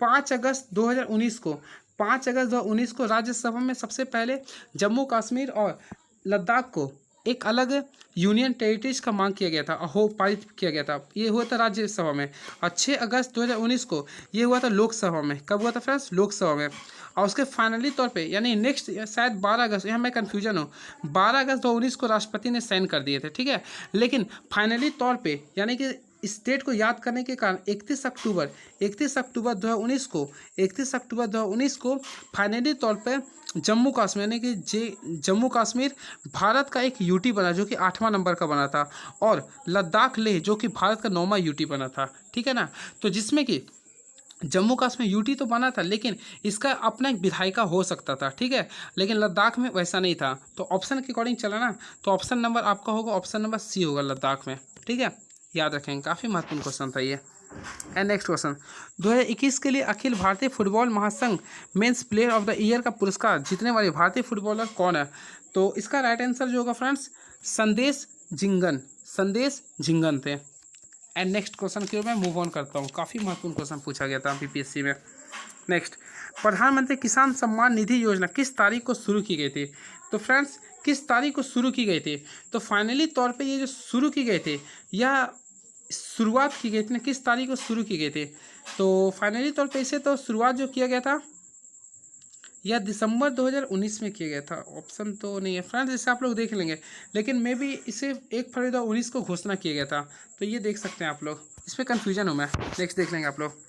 5 अगस्त 2019 को 5 अगस्त 2019 को राज्यसभा में सबसे पहले जम्मू कश्मीर और लद्दाख को एक अलग यूनियन टेरिटरीज का मांग किया गया था, हो पारित किया गया था। ये हुआ था राज्यसभा में। और 6 अगस्त 2019 को ये हुआ था लोकसभा में। कब हुआ था फ्रेंड्स? लोकसभा में। और उसके फाइनली तौर पे यानी नेक्स्ट शायद 12 अगस्त, यहाँ मैं कन्फ्यूजन हूँ, 12 अगस्त 2019 को राष्ट्रपति ने साइन कर दिए थे, ठीक है। लेकिन फाइनली तौर पे यानी कि इस डेट को याद करने के कारण 31 अक्टूबर 2019 को फाइनली तौर पे जम्मू कश्मीर यानी कि जम्मू कश्मीर भारत का एक यूटी बना, जो कि 8वां नंबर का बना था, और लद्दाख लेह जो कि भारत का 9वां यूटी बना था, ठीक है ना। तो जिसमें कि जम्मू कश्मीर यूटी तो बना था, लेकिन इसका अपना एक विधायिका हो सकता था, ठीक है, लेकिन लद्दाख में वैसा नहीं था। तो ऑप्शन के अकॉर्डिंग चला ना, तो ऑप्शन नंबर आपका होगा, ऑप्शन नंबर सी होगा, लद्दाख में, ठीक है। याद रखेंगे, काफ़ी महत्वपूर्ण क्वेश्चन था ये। एंड नेक्स्ट क्वेश्चन, 2021 के लिए अखिल भारतीय फुटबॉल महासंघ men's player of the year का पुरस्कार जीतने वाले भारतीय फुटबॉलर कौन है? तो इसका राइट आंसर जो होगा फ्रेंड्स, संदेश झिंगन थे। एंड नेक्स्ट क्वेश्चन की ओर मैं मूव ऑन करता हूँ। काफ़ी महत्वपूर्ण क्वेश्चन पूछा गया था बीपीएससी में। नेक्स्ट, प्रधानमंत्री किसान सम्मान निधि योजना किस तारीख को शुरू की गई थी? तो फ्रेंड्स, किस तारीख को शुरू की गई थी? तो फाइनली तौर पे ये जो शुरू की गई थी, या शुरुआत की गई थी ना, किस तारीख को शुरू की गई थी? तो फाइनली तौर पे इसे तो शुरुआत जो किया गया था, या दिसंबर 2019 में किया गया था। ऑप्शन तो नहीं है फ्रेंड्स, इसे आप लोग देख लेंगे, लेकिन मे भी इसे 1 फरवरी 2019 को घोषणा किया गया था। तो ये देख सकते हैं आप लोग, इसमें कन्फ्यूजन हूँ मैं। नेक्स्ट देख लेंगे आप लोग।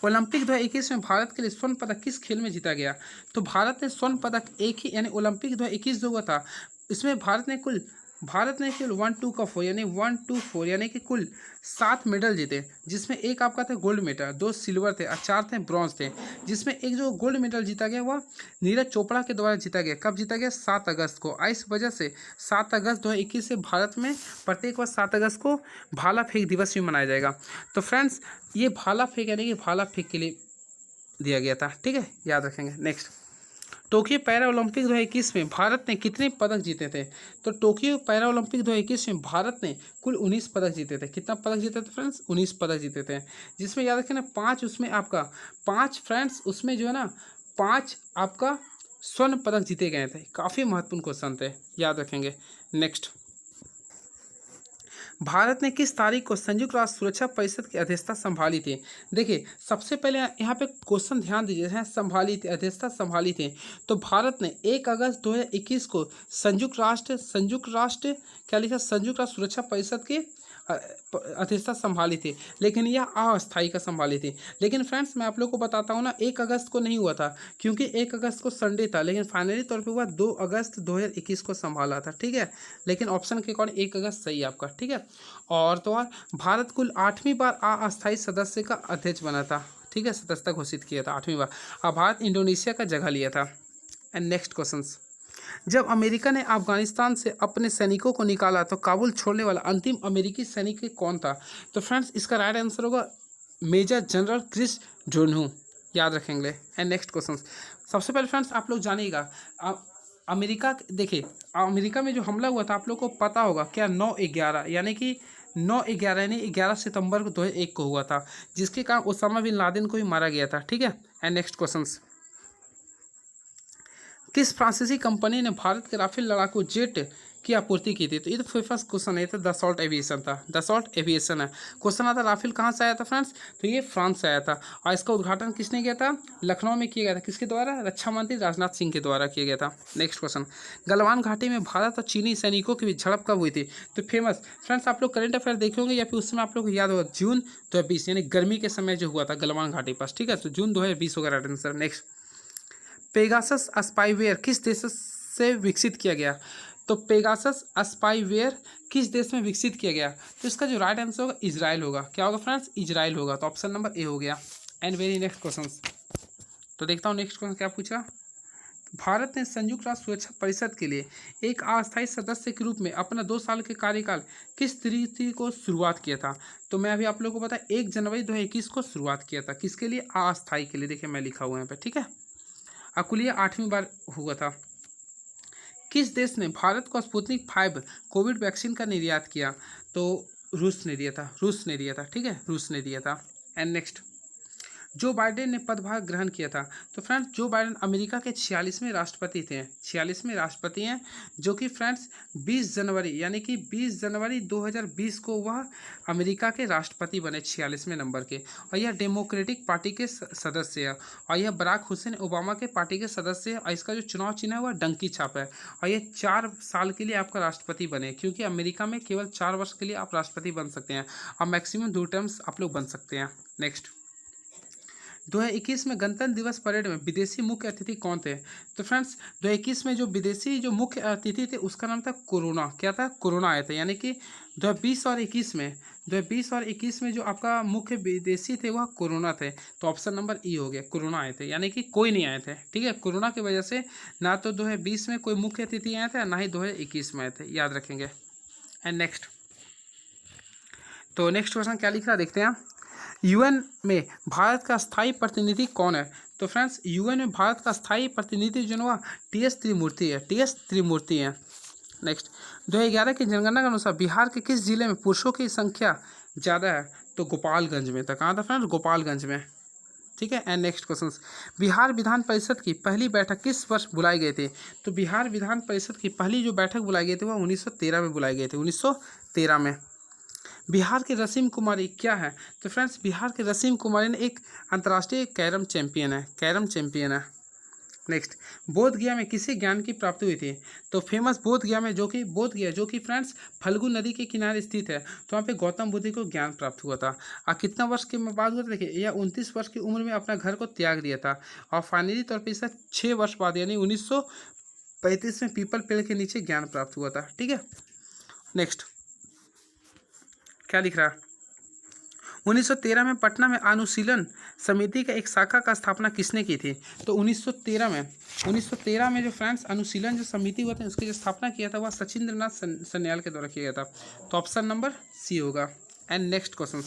ओलंपिक 2021 में भारत के लिए स्वर्ण पदक किस खेल में जीता गया? तो भारत ने स्वर्ण पदक एक ही, यानी ओलंपिक 2021 जो हुआ था, इसमें भारत ने केवल 1, 2 का 4 यानी 1, 2, 4 यानी कि कुल 7 मेडल जीते, जिसमें एक आपका था गोल्ड मेडल, 2 सिल्वर थे और 4 थे ब्रॉन्ज थे। जिसमें एक जो गोल्ड मेडल जीता गया वह नीरज चोपड़ा के द्वारा जीता गया। कब जीता गया? 7 अगस्त को। इस वजह से 7 अगस्त 2021 से भारत में प्रत्येक वर्ष 7 अगस्त को भाला फेंक दिवस भी मनाया जाएगा। तो फ्रेंड्स, ये भाला फेंक यानी कि भाला फेंक के लिए दिया गया था, ठीक है, याद रखेंगे। नेक्स्ट, टोक्यो पैरा ओलंपिक 2021 में भारत ने कितने पदक जीते थे? तो टोक्यो पैरा ओलंपिक 2021 में भारत ने कुल 19 पदक जीते थे। कितना पदक जीते थे फ्रेंड्स? 19 पदक जीते थे, जिसमें याद रखें ना 5 उसमें आपका 5 फ्रेंड्स उसमें जो है ना 5 आपका स्वर्ण पदक जीते गए थे। काफ़ी महत्वपूर्ण क्वेश्चन थे, याद रखेंगे। नेक्स्ट, भारत ने किस तारीख को संयुक्त राष्ट्र सुरक्षा परिषद की अध्यक्षता संभाली थी? देखिए सबसे पहले यहाँ पे क्वेश्चन ध्यान दीजिए, है संभाली थी, अध्यक्षता संभाली थी। तो भारत ने 1 अगस्त 2021 को संयुक्त राष्ट्र क्या लिखा? संयुक्त राष्ट्र सुरक्षा परिषद की अध्यक्षता संभाली थी, लेकिन यह अस्थायी का संभाली थी। लेकिन फ्रेंड्स, मैं आप लोग को बताता हूँ ना, 1 अगस्त को नहीं हुआ था, क्योंकि 1 अगस्त को संडे था, लेकिन फाइनली तौर पे हुआ 2 अगस्त 2021 को संभाला था, ठीक है। लेकिन ऑप्शन के अकॉर्डिंग 1 अगस्त सही है आपका, ठीक है। और तो और भारत कुल 8वीं बार अस्थायी सदस्य का अध्यक्ष बना था, ठीक है, सदस्यता घोषित किया था 8वीं बार। और भारत इंडोनेशिया का जगह लिया था। एंड नेक्स्ट क्वेश्चन, जब अमेरिका ने अफगानिस्तान से अपने सैनिकों को निकाला तो काबुल छोड़ने वाला अंतिम अमेरिकी सैनिक कौन था? तो फ्रेंड्स, इसका राइट आंसर होगा मेजर जनरल क्रिस जोन्हू, याद रखेंगे। एंड नेक्स्ट क्वेश्चन, सबसे पहले फ्रेंड्स आप लोग जानिएगा, अमेरिका, देखिए अमेरिका में जो हमला हुआ था आप लोग को पता होगा क्या? 9/11 यानी कि 9/11 यानी 11 सितंबर को 2001 को हुआ था, जिसके कारण ओसामा बिन लादेन को भी मारा गया था, ठीक है। एंड नेक्स्ट क्वेश्चन, किस फ्रांसीसी कंपनी ने भारत के राफेल लड़ाकू जेट की आपूर्ति की थी? तो ये तो फर्स्ट क्वेश्चन है, तो दसॉल्ट एविएशन था, दसॉल्ट एविएशन है। क्वेश्चन आता राफेल कहाँ से आया था फ्रेंड्स? तो ये फ्रांस से आया था। और इसका उद्घाटन किसने किया था? लखनऊ में किया गया था। किसके द्वारा? रक्षा मंत्री राजनाथ सिंह के द्वारा किया गया था। नेक्स्ट क्वेश्चन, गलवान घाटी में भारत और चीनी सैनिकों की बीच झड़प कब हुई थी? तो फेमस फ्रेंड्स, आप लोग करंट अफेयर देखे होंगे या फिर उस समय आप लोग को याद होगा, जून 2020 यानी गर्मी के समय जो हुआ था गलवान घाटी पास, ठीक है, तो जून 2020 होगा right answer. Next, Pegasus spyware किस देश से विकसित किया गया? तो पेगासस स्पाईवेयर किस देश में विकसित किया गया? तो इसका जो राइट आंसर होगा इजराइल होगा। क्या होगा फ्रेंड्स? इजराइल होगा। तो ऑप्शन नंबर ए हो गया। एंड वेरी नेक्स्ट क्वेश्चन, तो देखता हूँ नेक्स्ट क्वेश्चन क्या पूछा। भारत ने संयुक्त राष्ट्र सुरक्षा परिषद के लिए एक अस्थायी सदस्य के रूप में अपना 2 साल के कार्यकाल किस तिथि को शुरुआत किया था? तो मैं अभी आप लोगों को पता 1 जनवरी 2021 को शुरुआत किया था। किसके लिए? अस्थायी के लिए। देखिए मैं लिखा हुआ है यहाँ पे, ठीक है। कुल ये 8वीं बार हुआ था। किस देश ने भारत को स्पुतनिक 5 कोविड वैक्सीन का निर्यात किया? तो रूस ने दिया था, रूस ने दिया था, ठीक है, रूस ने दिया था। एंड नेक्स्ट, जो बाइडेन ने पदभार ग्रहण किया था? तो फ्रेंड्स जो बाइडेन अमेरिका के 46वें राष्ट्रपति थे, 46वें राष्ट्रपति हैं, जो कि फ्रेंड्स 20 जनवरी यानी कि 20 जनवरी 2020 को वह अमेरिका के राष्ट्रपति बने 46वें नंबर के। और यह डेमोक्रेटिक पार्टी के सदस्य है। और यह बराक हुसैन ओबामा के पार्टी के सदस्य है। और इसका जो चुनाव चिन्ह है वह डंकी छाप है। और ये 4 साल के लिए आपका राष्ट्रपति बने, क्योंकि अमेरिका में केवल 4 वर्ष के लिए आप राष्ट्रपति बन सकते हैं और मैक्सिमम 2 टर्म्स आप लोग बन सकते हैं। नेक्स्ट, 2021 में गणतंत्र दिवस परेड में विदेशी मुख्य अतिथि कौन थे? तो फ्रेंड्स 2021 में जो विदेशी जो मुख्य अतिथि थे उसका नाम था कोरोना। क्या था? कोरोना आए थे। यानी कि 2020 और 21 में 2020 और 21 में जो आपका मुख्य विदेशी थे वह कोरोना थे। तो ऑप्शन नंबर ई हो गया, कोरोना आए थे, यानी कि कोई नहीं आए थे, ठीक है। कोरोना की वजह से ना तो 2020 में कोई मुख्य अतिथि आए थे, ना ही 2021 में आए थे, याद रखेंगे। एंड नेक्स्ट, तो नेक्स्ट क्वेश्चन क्या लिख रहा है देखते हैं। यूएन में भारत का स्थायी प्रतिनिधि कौन है? तो फ्रेंड्स यूएन में भारत का स्थायी प्रतिनिधि जो है टीएस त्रिमूर्ति है, टीएस त्रिमूर्ति है। नेक्स्ट, 2011 की जनगणना के अनुसार बिहार के किस जिले में पुरुषों की संख्या ज़्यादा है? तो गोपालगंज में था। कहाँ था फ्रेंड्स? गोपालगंज में, ठीक है। And next question, Bihar Vidhan Parishad की पहली बैठक किस वर्ष बुलाई गई थी? तो बिहार विधान परिषद की पहली जो बैठक बुलाई गई थी वह 1913 में बुलाई गई थी, 1913 में। बिहार की रसीम कुमारी क्या है? तो फ्रेंड्स बिहार के रसीम कुमारी ने एक अंतर्राष्ट्रीय कैरम चैंपियन है, कैरम चैंपियन है। नेक्स्ट, बोध गया में किसी ज्ञान की प्राप्ति हुई थी? तो फेमस बोध गया में बोध गया जो कि फ्रेंड्स फल्गु नदी के किनारे स्थित है, तो वहाँ पे गौतम बुद्ध को ज्ञान प्राप्त हुआ था। और कितना वर्ष के बाद हुआ था? देखिए यह 29 वर्ष की उम्र में अपना घर को त्याग दिया था। और फाइनली तौर पर इसका 6 वर्ष बाद यानी 1935 में पीपल पेड़ के नीचे ज्ञान प्राप्त हुआ था, ठीक है। नेक्स्ट, क्या लिख रहा है? 1913 में पटना में अनुशीलन समिति का एक शाखा का स्थापना किसने की थी? तो 1913 में जो फ्रेंड्स अनुशीलन जो समिति हुआ था उसकी जो स्थापना किया था वह सचिंद्रनाथ सन्याल के द्वारा किया गया था। तो ऑप्शन नंबर सी होगा। And next question,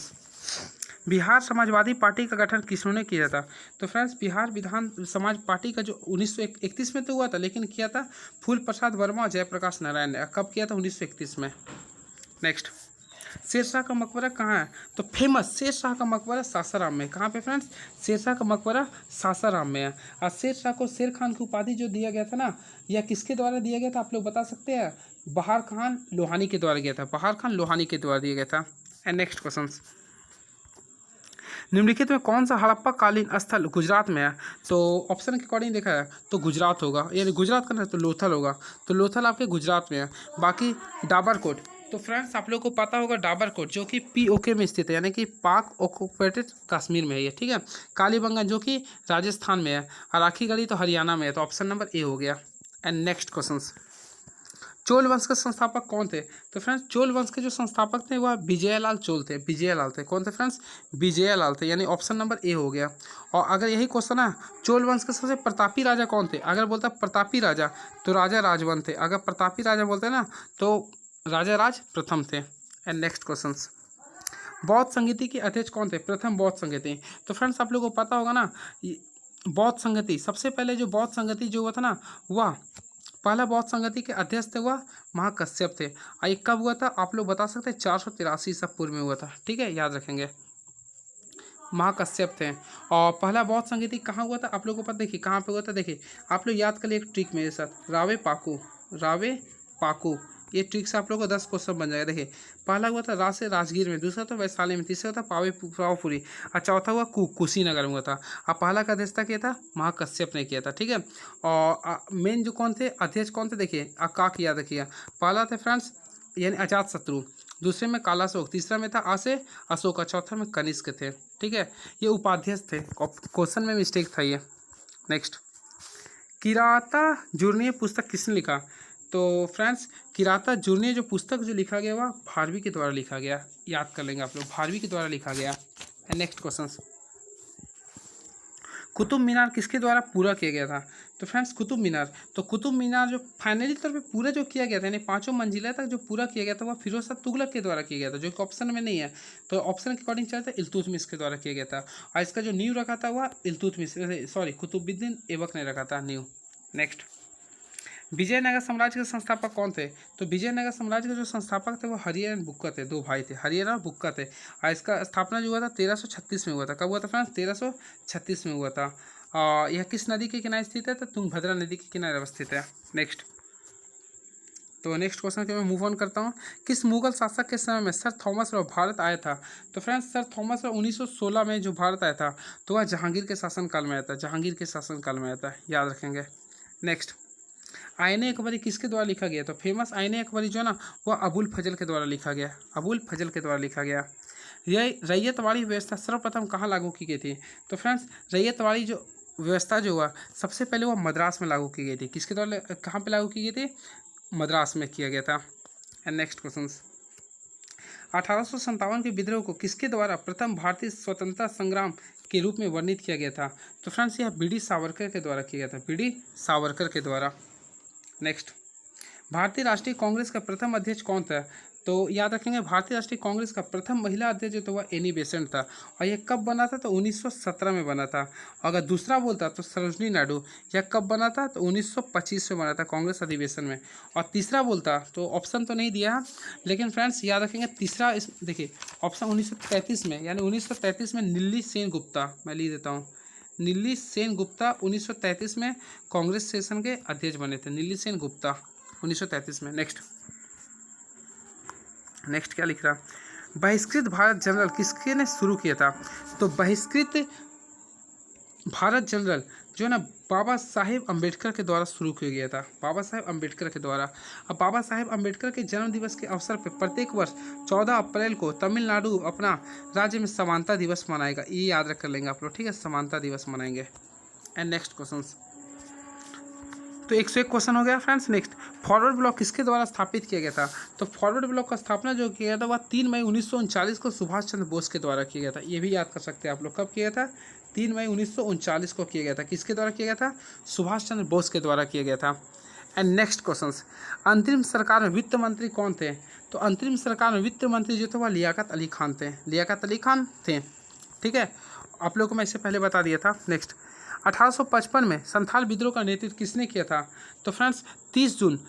Bihar Samajwadi party का गठन किसने किया था? तो फ्रेंड्स बिहार विधान समाज पार्टी का जो 1931 में तो हुआ था, लेकिन किया था फूल प्रसाद वर्मा और जयप्रकाश नारायण ने। कब किया था? 1931 में। नेक्स्ट, शेरशाह का मकबरा कहाँ है? तो फेमस शेरशाह का मकबरा सासाराम में। कहाँ पे फ्रेंड्स? शेरशाह का मकबरा सासाराम में है। और शेरशाह को शेर खान की उपाधि जो दिया गया था ना, यह किसके द्वारा दिया गया था आप लोग बता सकते हैं? बहार खान लोहानी के द्वारा दिया था, बहार खान लोहानी के द्वारा दिया गया था। एंड नेक्स्ट क्वेश्चन, निम्नलिखित में कौन सा हड़प्पा कालीन स्थल गुजरात में है? तो ऑप्शन के अकॉर्डिंग देखा है तो गुजरात होगा, यानी गुजरात का ना तो लोथल होगा। तो लोथल आपके गुजरात में है। बाकी डाबरकोट, तो फ्रेंड्स आप लोग को पता होगा डाबरकोट जो कि POK में स्थित है, यानी कि पाक ऑक्यूपेटेड कश्मीर में है ये, ठीक है। कालीबंगन जो कि राजस्थान में है। और राखीगढ़ी तो हरियाणा में है। तो ऑप्शन नंबर ए हो गया। एंड नेक्स्ट क्वेश्चन, चोल वंश के संस्थापक कौन थे? तो फ्रेंड्स चोल वंश के जो संस्थापक थे वह विजयलाल चोल थे, विजयलाल थे। कौन थे फ्रेंड्स? विजयलाल थे, यानी ऑप्शन नंबर ए हो गया। और अगर यही क्वेश्चन है चोल वंश के सबसे प्रतापी राजा कौन थे? अगर बोलता प्रतापी राजा तो राजा राजवन थे। अगर प्रतापी राजा बोलते ना तो राजा राज प्रथम थे। एंड नेक्स्ट क्वेश्चन, बौद्ध संगीति के अध्यक्ष कौन थे? प्रथम बौद्ध संगीति। तो फ्रेंड्स आप लोगों को पता होगा ना बौद्ध संगति, सबसे पहले जो बौद्ध संगति जो हुआ था ना वह पहला बौद्ध संगति के अध्यक्ष थे वह महाकश्यप थे। और ये कब हुआ था आप लोग बता सकते हैं? 483 ईसा पूर्व में हुआ था, ठीक है, याद रखेंगे। महाकश्यप थे। और पहला बौद्ध संगीति कहाँ हुआ था आप लोगों को पता? देखिए कहाँ पे हुआ था, देखिए आप लोग याद कर लिए एक ट्रिक मेरे साथ, रावे पाकू, रावे पाकू ये ट्रिक से आप लोगों को 10 क्वेश्चन बन जाएगा। देखिए पहला हुआ था राजगीर में, दूसरा था वैशाली में, तीसरा था पावापुरी और चौथा हुआ कुशीनगर में हुआ था। अब पहला का अध्यक्षता किया था महाकश्यप ने किया था, ठीक है। और मेन जो कौन थे अध्यक्ष कौन थे, देखिए काक याद रखिए। पहला थे फ्रेंड्स यानी अजात शत्रु, दूसरे में कालाशोक, तीसरा में था आसे अशोक, चौथा में कनिष्क थे, ठीक है। ये उपाध्यक्ष थे, क्वेश्चन में मिस्टेक था ये। नेक्स्ट, किराता जुर्नीय पुस्तक किसने लिखा? तो फ्रेंड्स किराता जुर्नीय जो पुस्तक जो लिखा गया वह भारवी के द्वारा लिखा गया, याद कर लेंगे आप लोग, भारवी के द्वारा लिखा गया। नेक्स्ट क्वेश्चन, कुतुब मीनार किसके द्वारा पूरा किया गया था? तो फ्रेंड्स कुतुब मीनार जो फाइनली तौर पे पूरा जो किया गया था यानी 5 मंजिला तक जो पूरा किया गया था वह फिरोज शाह तुगलक के द्वारा किया गया था, जो कि ऑप्शन में नहीं है। तो ऑप्शन के अकॉर्डिंग चलता है इल्तुतमिश के द्वारा किया गया था। और इसका जो नींव रखा था वह कुतुबुद्दीन ऐबक ने रखा था नींव। नेक्स्ट, विजयनगर साम्राज्य के संस्थापक कौन थे? तो विजयनगर साम्राज्य के जो संस्थापक थे वो हरिहर एंड बुक्का थे, 2 भाई थे, हरिहर और बुक्का थे। और इसका स्थापना जो हुआ था 1336 में हुआ था। कब हुआ था फ्रेंड्स? 1336 में हुआ था। और यह किस नदी के किनारे स्थित है? तो तुंगभद्रा नदी के किनारे अवस्थित है। नेक्स्ट, तो नेक्स्ट क्वेश्चन के मैं मूव ऑन करता हूँ। किस मुगल शासक के समय में सर थॉमस रॉ भारत आया था? तो फ्रेंड्स सर थॉमस रॉ 1916 में जो भारत आया था तो वह जहांगीर के शासनकाल में आया था, जहांगीर के शासनकाल में आया था, याद रखेंगे। नेक्स्ट, आईने अकबरी किसके द्वारा लिखा गया? तो फेमस आईने अकबरी जो ना वह अबुल फजल के द्वारा लिखा गया, अबुल फजल के द्वारा लिखा गया। यह रैयतवाड़ी व्यवस्था सर्वप्रथम कहाँ लागू की गई थी? तो फ्रेंड्स रैयतवाड़ी जो व्यवस्था जो हुआ सबसे पहले वह मद्रास में लागू की गई थी। किसके द्वारा, कहाँ पे लागू की गई थी? मद्रास में किया गया था। एंड नेक्स्ट क्वेश्चन, 1857 के विद्रोह को किसके द्वारा प्रथम भारतीय स्वतंत्रता संग्राम के रूप में वर्णित किया गया था? तो फ्रेंड्स यह बी डी सावरकर के द्वारा किया गया था, बी डी सावरकर के द्वारा। नेक्स्ट, भारतीय राष्ट्रीय कांग्रेस का प्रथम अध्यक्ष कौन था? तो याद रखेंगे भारतीय राष्ट्रीय कांग्रेस का प्रथम महिला अध्यक्ष जो था वह एनी बेसेंट था। और यह कब बना था? तो 1917 में बना था। अगर दूसरा बोलता तो सरोजनी नायडू, यह कब बना था? तो 1925 में बना था कांग्रेस अधिवेशन में। और तीसरा बोलता तो ऑप्शन तो नहीं दिया है, लेकिन फ्रेंड्स याद रखेंगे तीसरा इस देखिए ऑप्शन 1933 में, यानी 1933 में नीली सेन गुप्ता, मैं लिख देता हूँ, नीली सेन गुप्ता 1933 में कांग्रेस सेशन के अध्यक्ष बने थे, नीली सेन गुप्ता 1933 में। नेक्स्ट क्या लिख रहा, बहिष्कृत भारत जनरल किसके ने शुरू किया था? तो बहिष्कृत भारत जनरल जो है ना बाबा साहेब अम्बेडकर के द्वारा शुरू किया गया था, बाबा साहेब अम्बेडकर के द्वारा। अब बाबा साहेब अम्बेडकर के जन्म दिवस के अवसर पर प्रत्येक वर्ष 14 अप्रैल को तमिलनाडु अपना राज्य में समानता दिवस मनाएगा, ये याद रख कर लेंगे आप लोग, ठीक है, समानता दिवस मनाएंगे। एंड नेक्स्ट क्वेश्चन, तो 101 क्वेश्चन हो गया फ्रेंड्स। नेक्स्ट, फॉरवर्ड ब्लॉक किसके द्वारा स्थापित किया गया था? तो फॉरवर्ड ब्लॉक का स्थापना जो किया गया था वह 3 मई 1939 को सुभाष चंद्र बोस के द्वारा किया गया था। ये भी याद कर सकते हैं आप लोग, कब किया गया था? 3 मई 1939 को किया गया था। किसके द्वारा किया गया था? सुभाष चंद्र बोस के द्वारा किया गया था। एंड नेक्स्ट क्वेश्चन, अंतरिम सरकार में वित्त मंत्री कौन थे? तो अंतरिम सरकार में वित्त मंत्री जो थे वह लियाकत अली खान थे, लियाकत अली खान थे, ठीक है, आप लोगों को मैं इससे पहले बता दिया था। नेक्स्ट, 1855 में संथाल विद्रोह का नेतृत्व किसने किया था? तो फ्रेंड्स 30 जून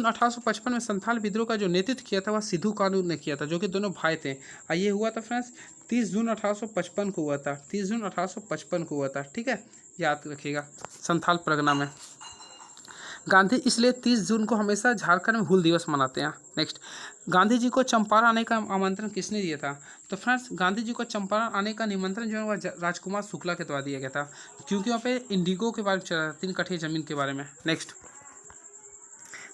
1855 में संथाल विद्रोह का जो नेतृत्व किया था वह सिद्धू कानू ने किया था, जो कि दोनों भाई थे। और ये हुआ था फ्रेंड्स 30 जून 1855 को हुआ था, 30 जून 1855 को हुआ था, ठीक है, याद रखिएगा, संथाल परगना में। गांधी इसलिए 30 जून को हमेशा झारखंड में हूल दिवस मनाते हैं। नेक्स्ट, गांधी जी को चंपारण आने का आमंत्रण किसने दिया था? तो फ्रेंड्स गांधी जी को चंपारण आने का निमंत्रण जो है वह राजकुमार शुक्ला के द्वारा दिया गया था, क्योंकि वहाँ पे इंडिगो के बारे में चला था, 3 कट्ठे जमीन के बारे में। नेक्स्ट,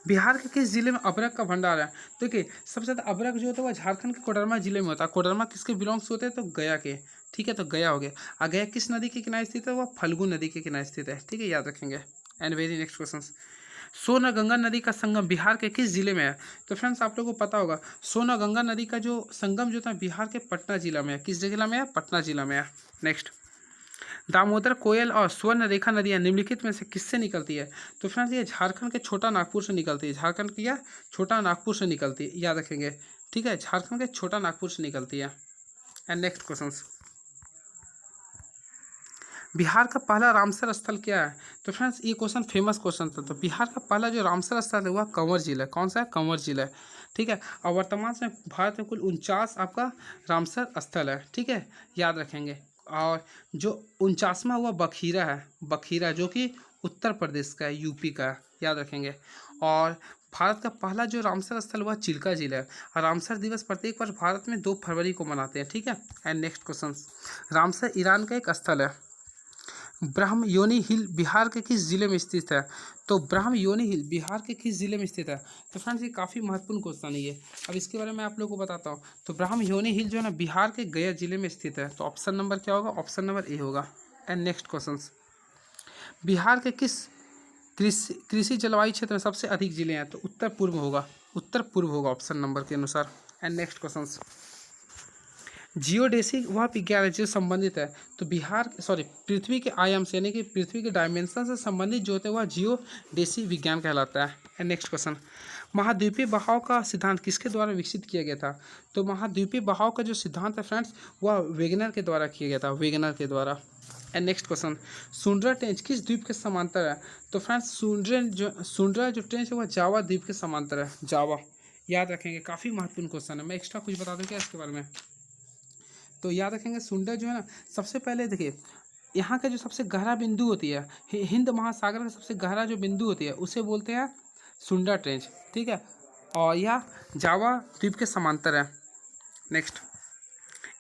बिहार के किस जिले में अबरक का भंडार है? तो देखिए सबसे ज़्यादा अबरक जो होता है वह झारखंड के कोडरमा जिले में होता है। कोडरमा किसके बिलोंग्स होते हैं? तो गया के, ठीक है, तो गया हो गया। और गया किस नदी के किनारे स्थित है? वह फल्गु नदी के किनारे स्थित है, ठीक है, याद रखेंगे। एंड वेरी नेक्स्ट क्वेश्चन, सोना गंगा नदी का संगम बिहार के किस जिले में है? तो फ्रेंड्स आप लोगों को पता होगा सोना गंगा नदी का जो संगम जो था बिहार के पटना जिला में है। किस जिला में है? पटना जिला में है। नेक्स्ट, दामोदर, कोयल और स्वर्ण रेखा नदियाँ निम्नलिखित में से किससे निकलती है? तो फ्रेंड्स ये झारखंड के छोटा नागपुर से निकलती है, झारखंड की या छोटा नागपुर से निकलती है, याद रखेंगे, ठीक है, झारखंड के छोटा नागपुर से निकलती है। एंड नेक्स्ट क्वेश्चन, बिहार का पहला रामसर स्थल क्या है? तो फ्रेंड्स ये क्वेश्चन फेमस क्वेश्चन था। तो बिहार का पहला जो रामसर स्थल है वह कंवर जिला है। कौन सा है? कंवर जिला है, ठीक है। और वर्तमान में भारत में कुल 49 आपका रामसर स्थल है, ठीक है, याद रखेंगे। और जो 49वां हुआ बखीरा है, बखीरा जो कि उत्तर प्रदेश का है, यूपी का है, याद रखेंगे। और भारत का पहला जो रामसर स्थल वह चिल्का झील है। और रामसर दिवस प्रत्येक वर्ष भारत में 2 फरवरी को मनाते हैं, ठीक है। And next question, Ramsar Iran का एक स्थल है। ब्रह्मयोनी हिल बिहार के किस जिले में स्थित है? तो ब्रह्मयोनी हिल बिहार के किस जिले में स्थित है? तो फ्रेंड्स ये काफ़ी महत्वपूर्ण क्वेश्चन है ये। अब इसके बारे में आप लोगों को बताता हूँ। तो ब्रह्मयोनी हिल जो है ना बिहार के गया जिले में स्थित है। तो ऑप्शन नंबर क्या होगा? ऑप्शन नंबर ए होगा। एंड नेक्स्ट क्वेश्चन, बिहार के किस कृषि जलवायु क्षेत्र में सबसे अधिक जिले हैं? तो उत्तर पूर्व होगा, उत्तर पूर्व होगा ऑप्शन नंबर के अनुसार। एंड नेक्स्ट क्वेश्चन, जियोडेसी वह विज्ञान है जो संबंधित है। तो बिहार सॉरी पृथ्वी के आयाम से यानी कि पृथ्वी के डायमेंशन से संबंधित जो होता है वह जियोडेसी विज्ञान कहलाता है। एंड नेक्स्ट क्वेश्चन, महाद्वीपीय बहाव का सिद्धांत किसके द्वारा विकसित किया गया था? तो महाद्वीपीय बहाव का जो सिद्धांत है फ्रेंड्स वह वेगनर के द्वारा किया गया था, वेगनर के द्वारा। एंड नेक्स्ट क्वेश्चन, सुंड्रा ट्रेंच किस द्वीप के समांतर है? तो फ्रेंड्स सुंड्रा जो ट्रेंच है वह जावा द्वीप के समांतर है, जावा। याद रखेंगे, काफ़ी महत्वपूर्ण क्वेश्चन है। मैं एक्स्ट्रा कुछ बता दूं क्या इसके बारे में? तो याद रखेंगे सुंडा जो है ना, सबसे पहले देखिए यहाँ का जो सबसे गहरा बिंदु होती है, हिंद महासागर का सबसे गहरा जो बिंदु होती है उसे बोलते हैं सुंडा ट्रेंच, ठीक है। और यह जावा द्वीप के समांतर है। नेक्स्ट,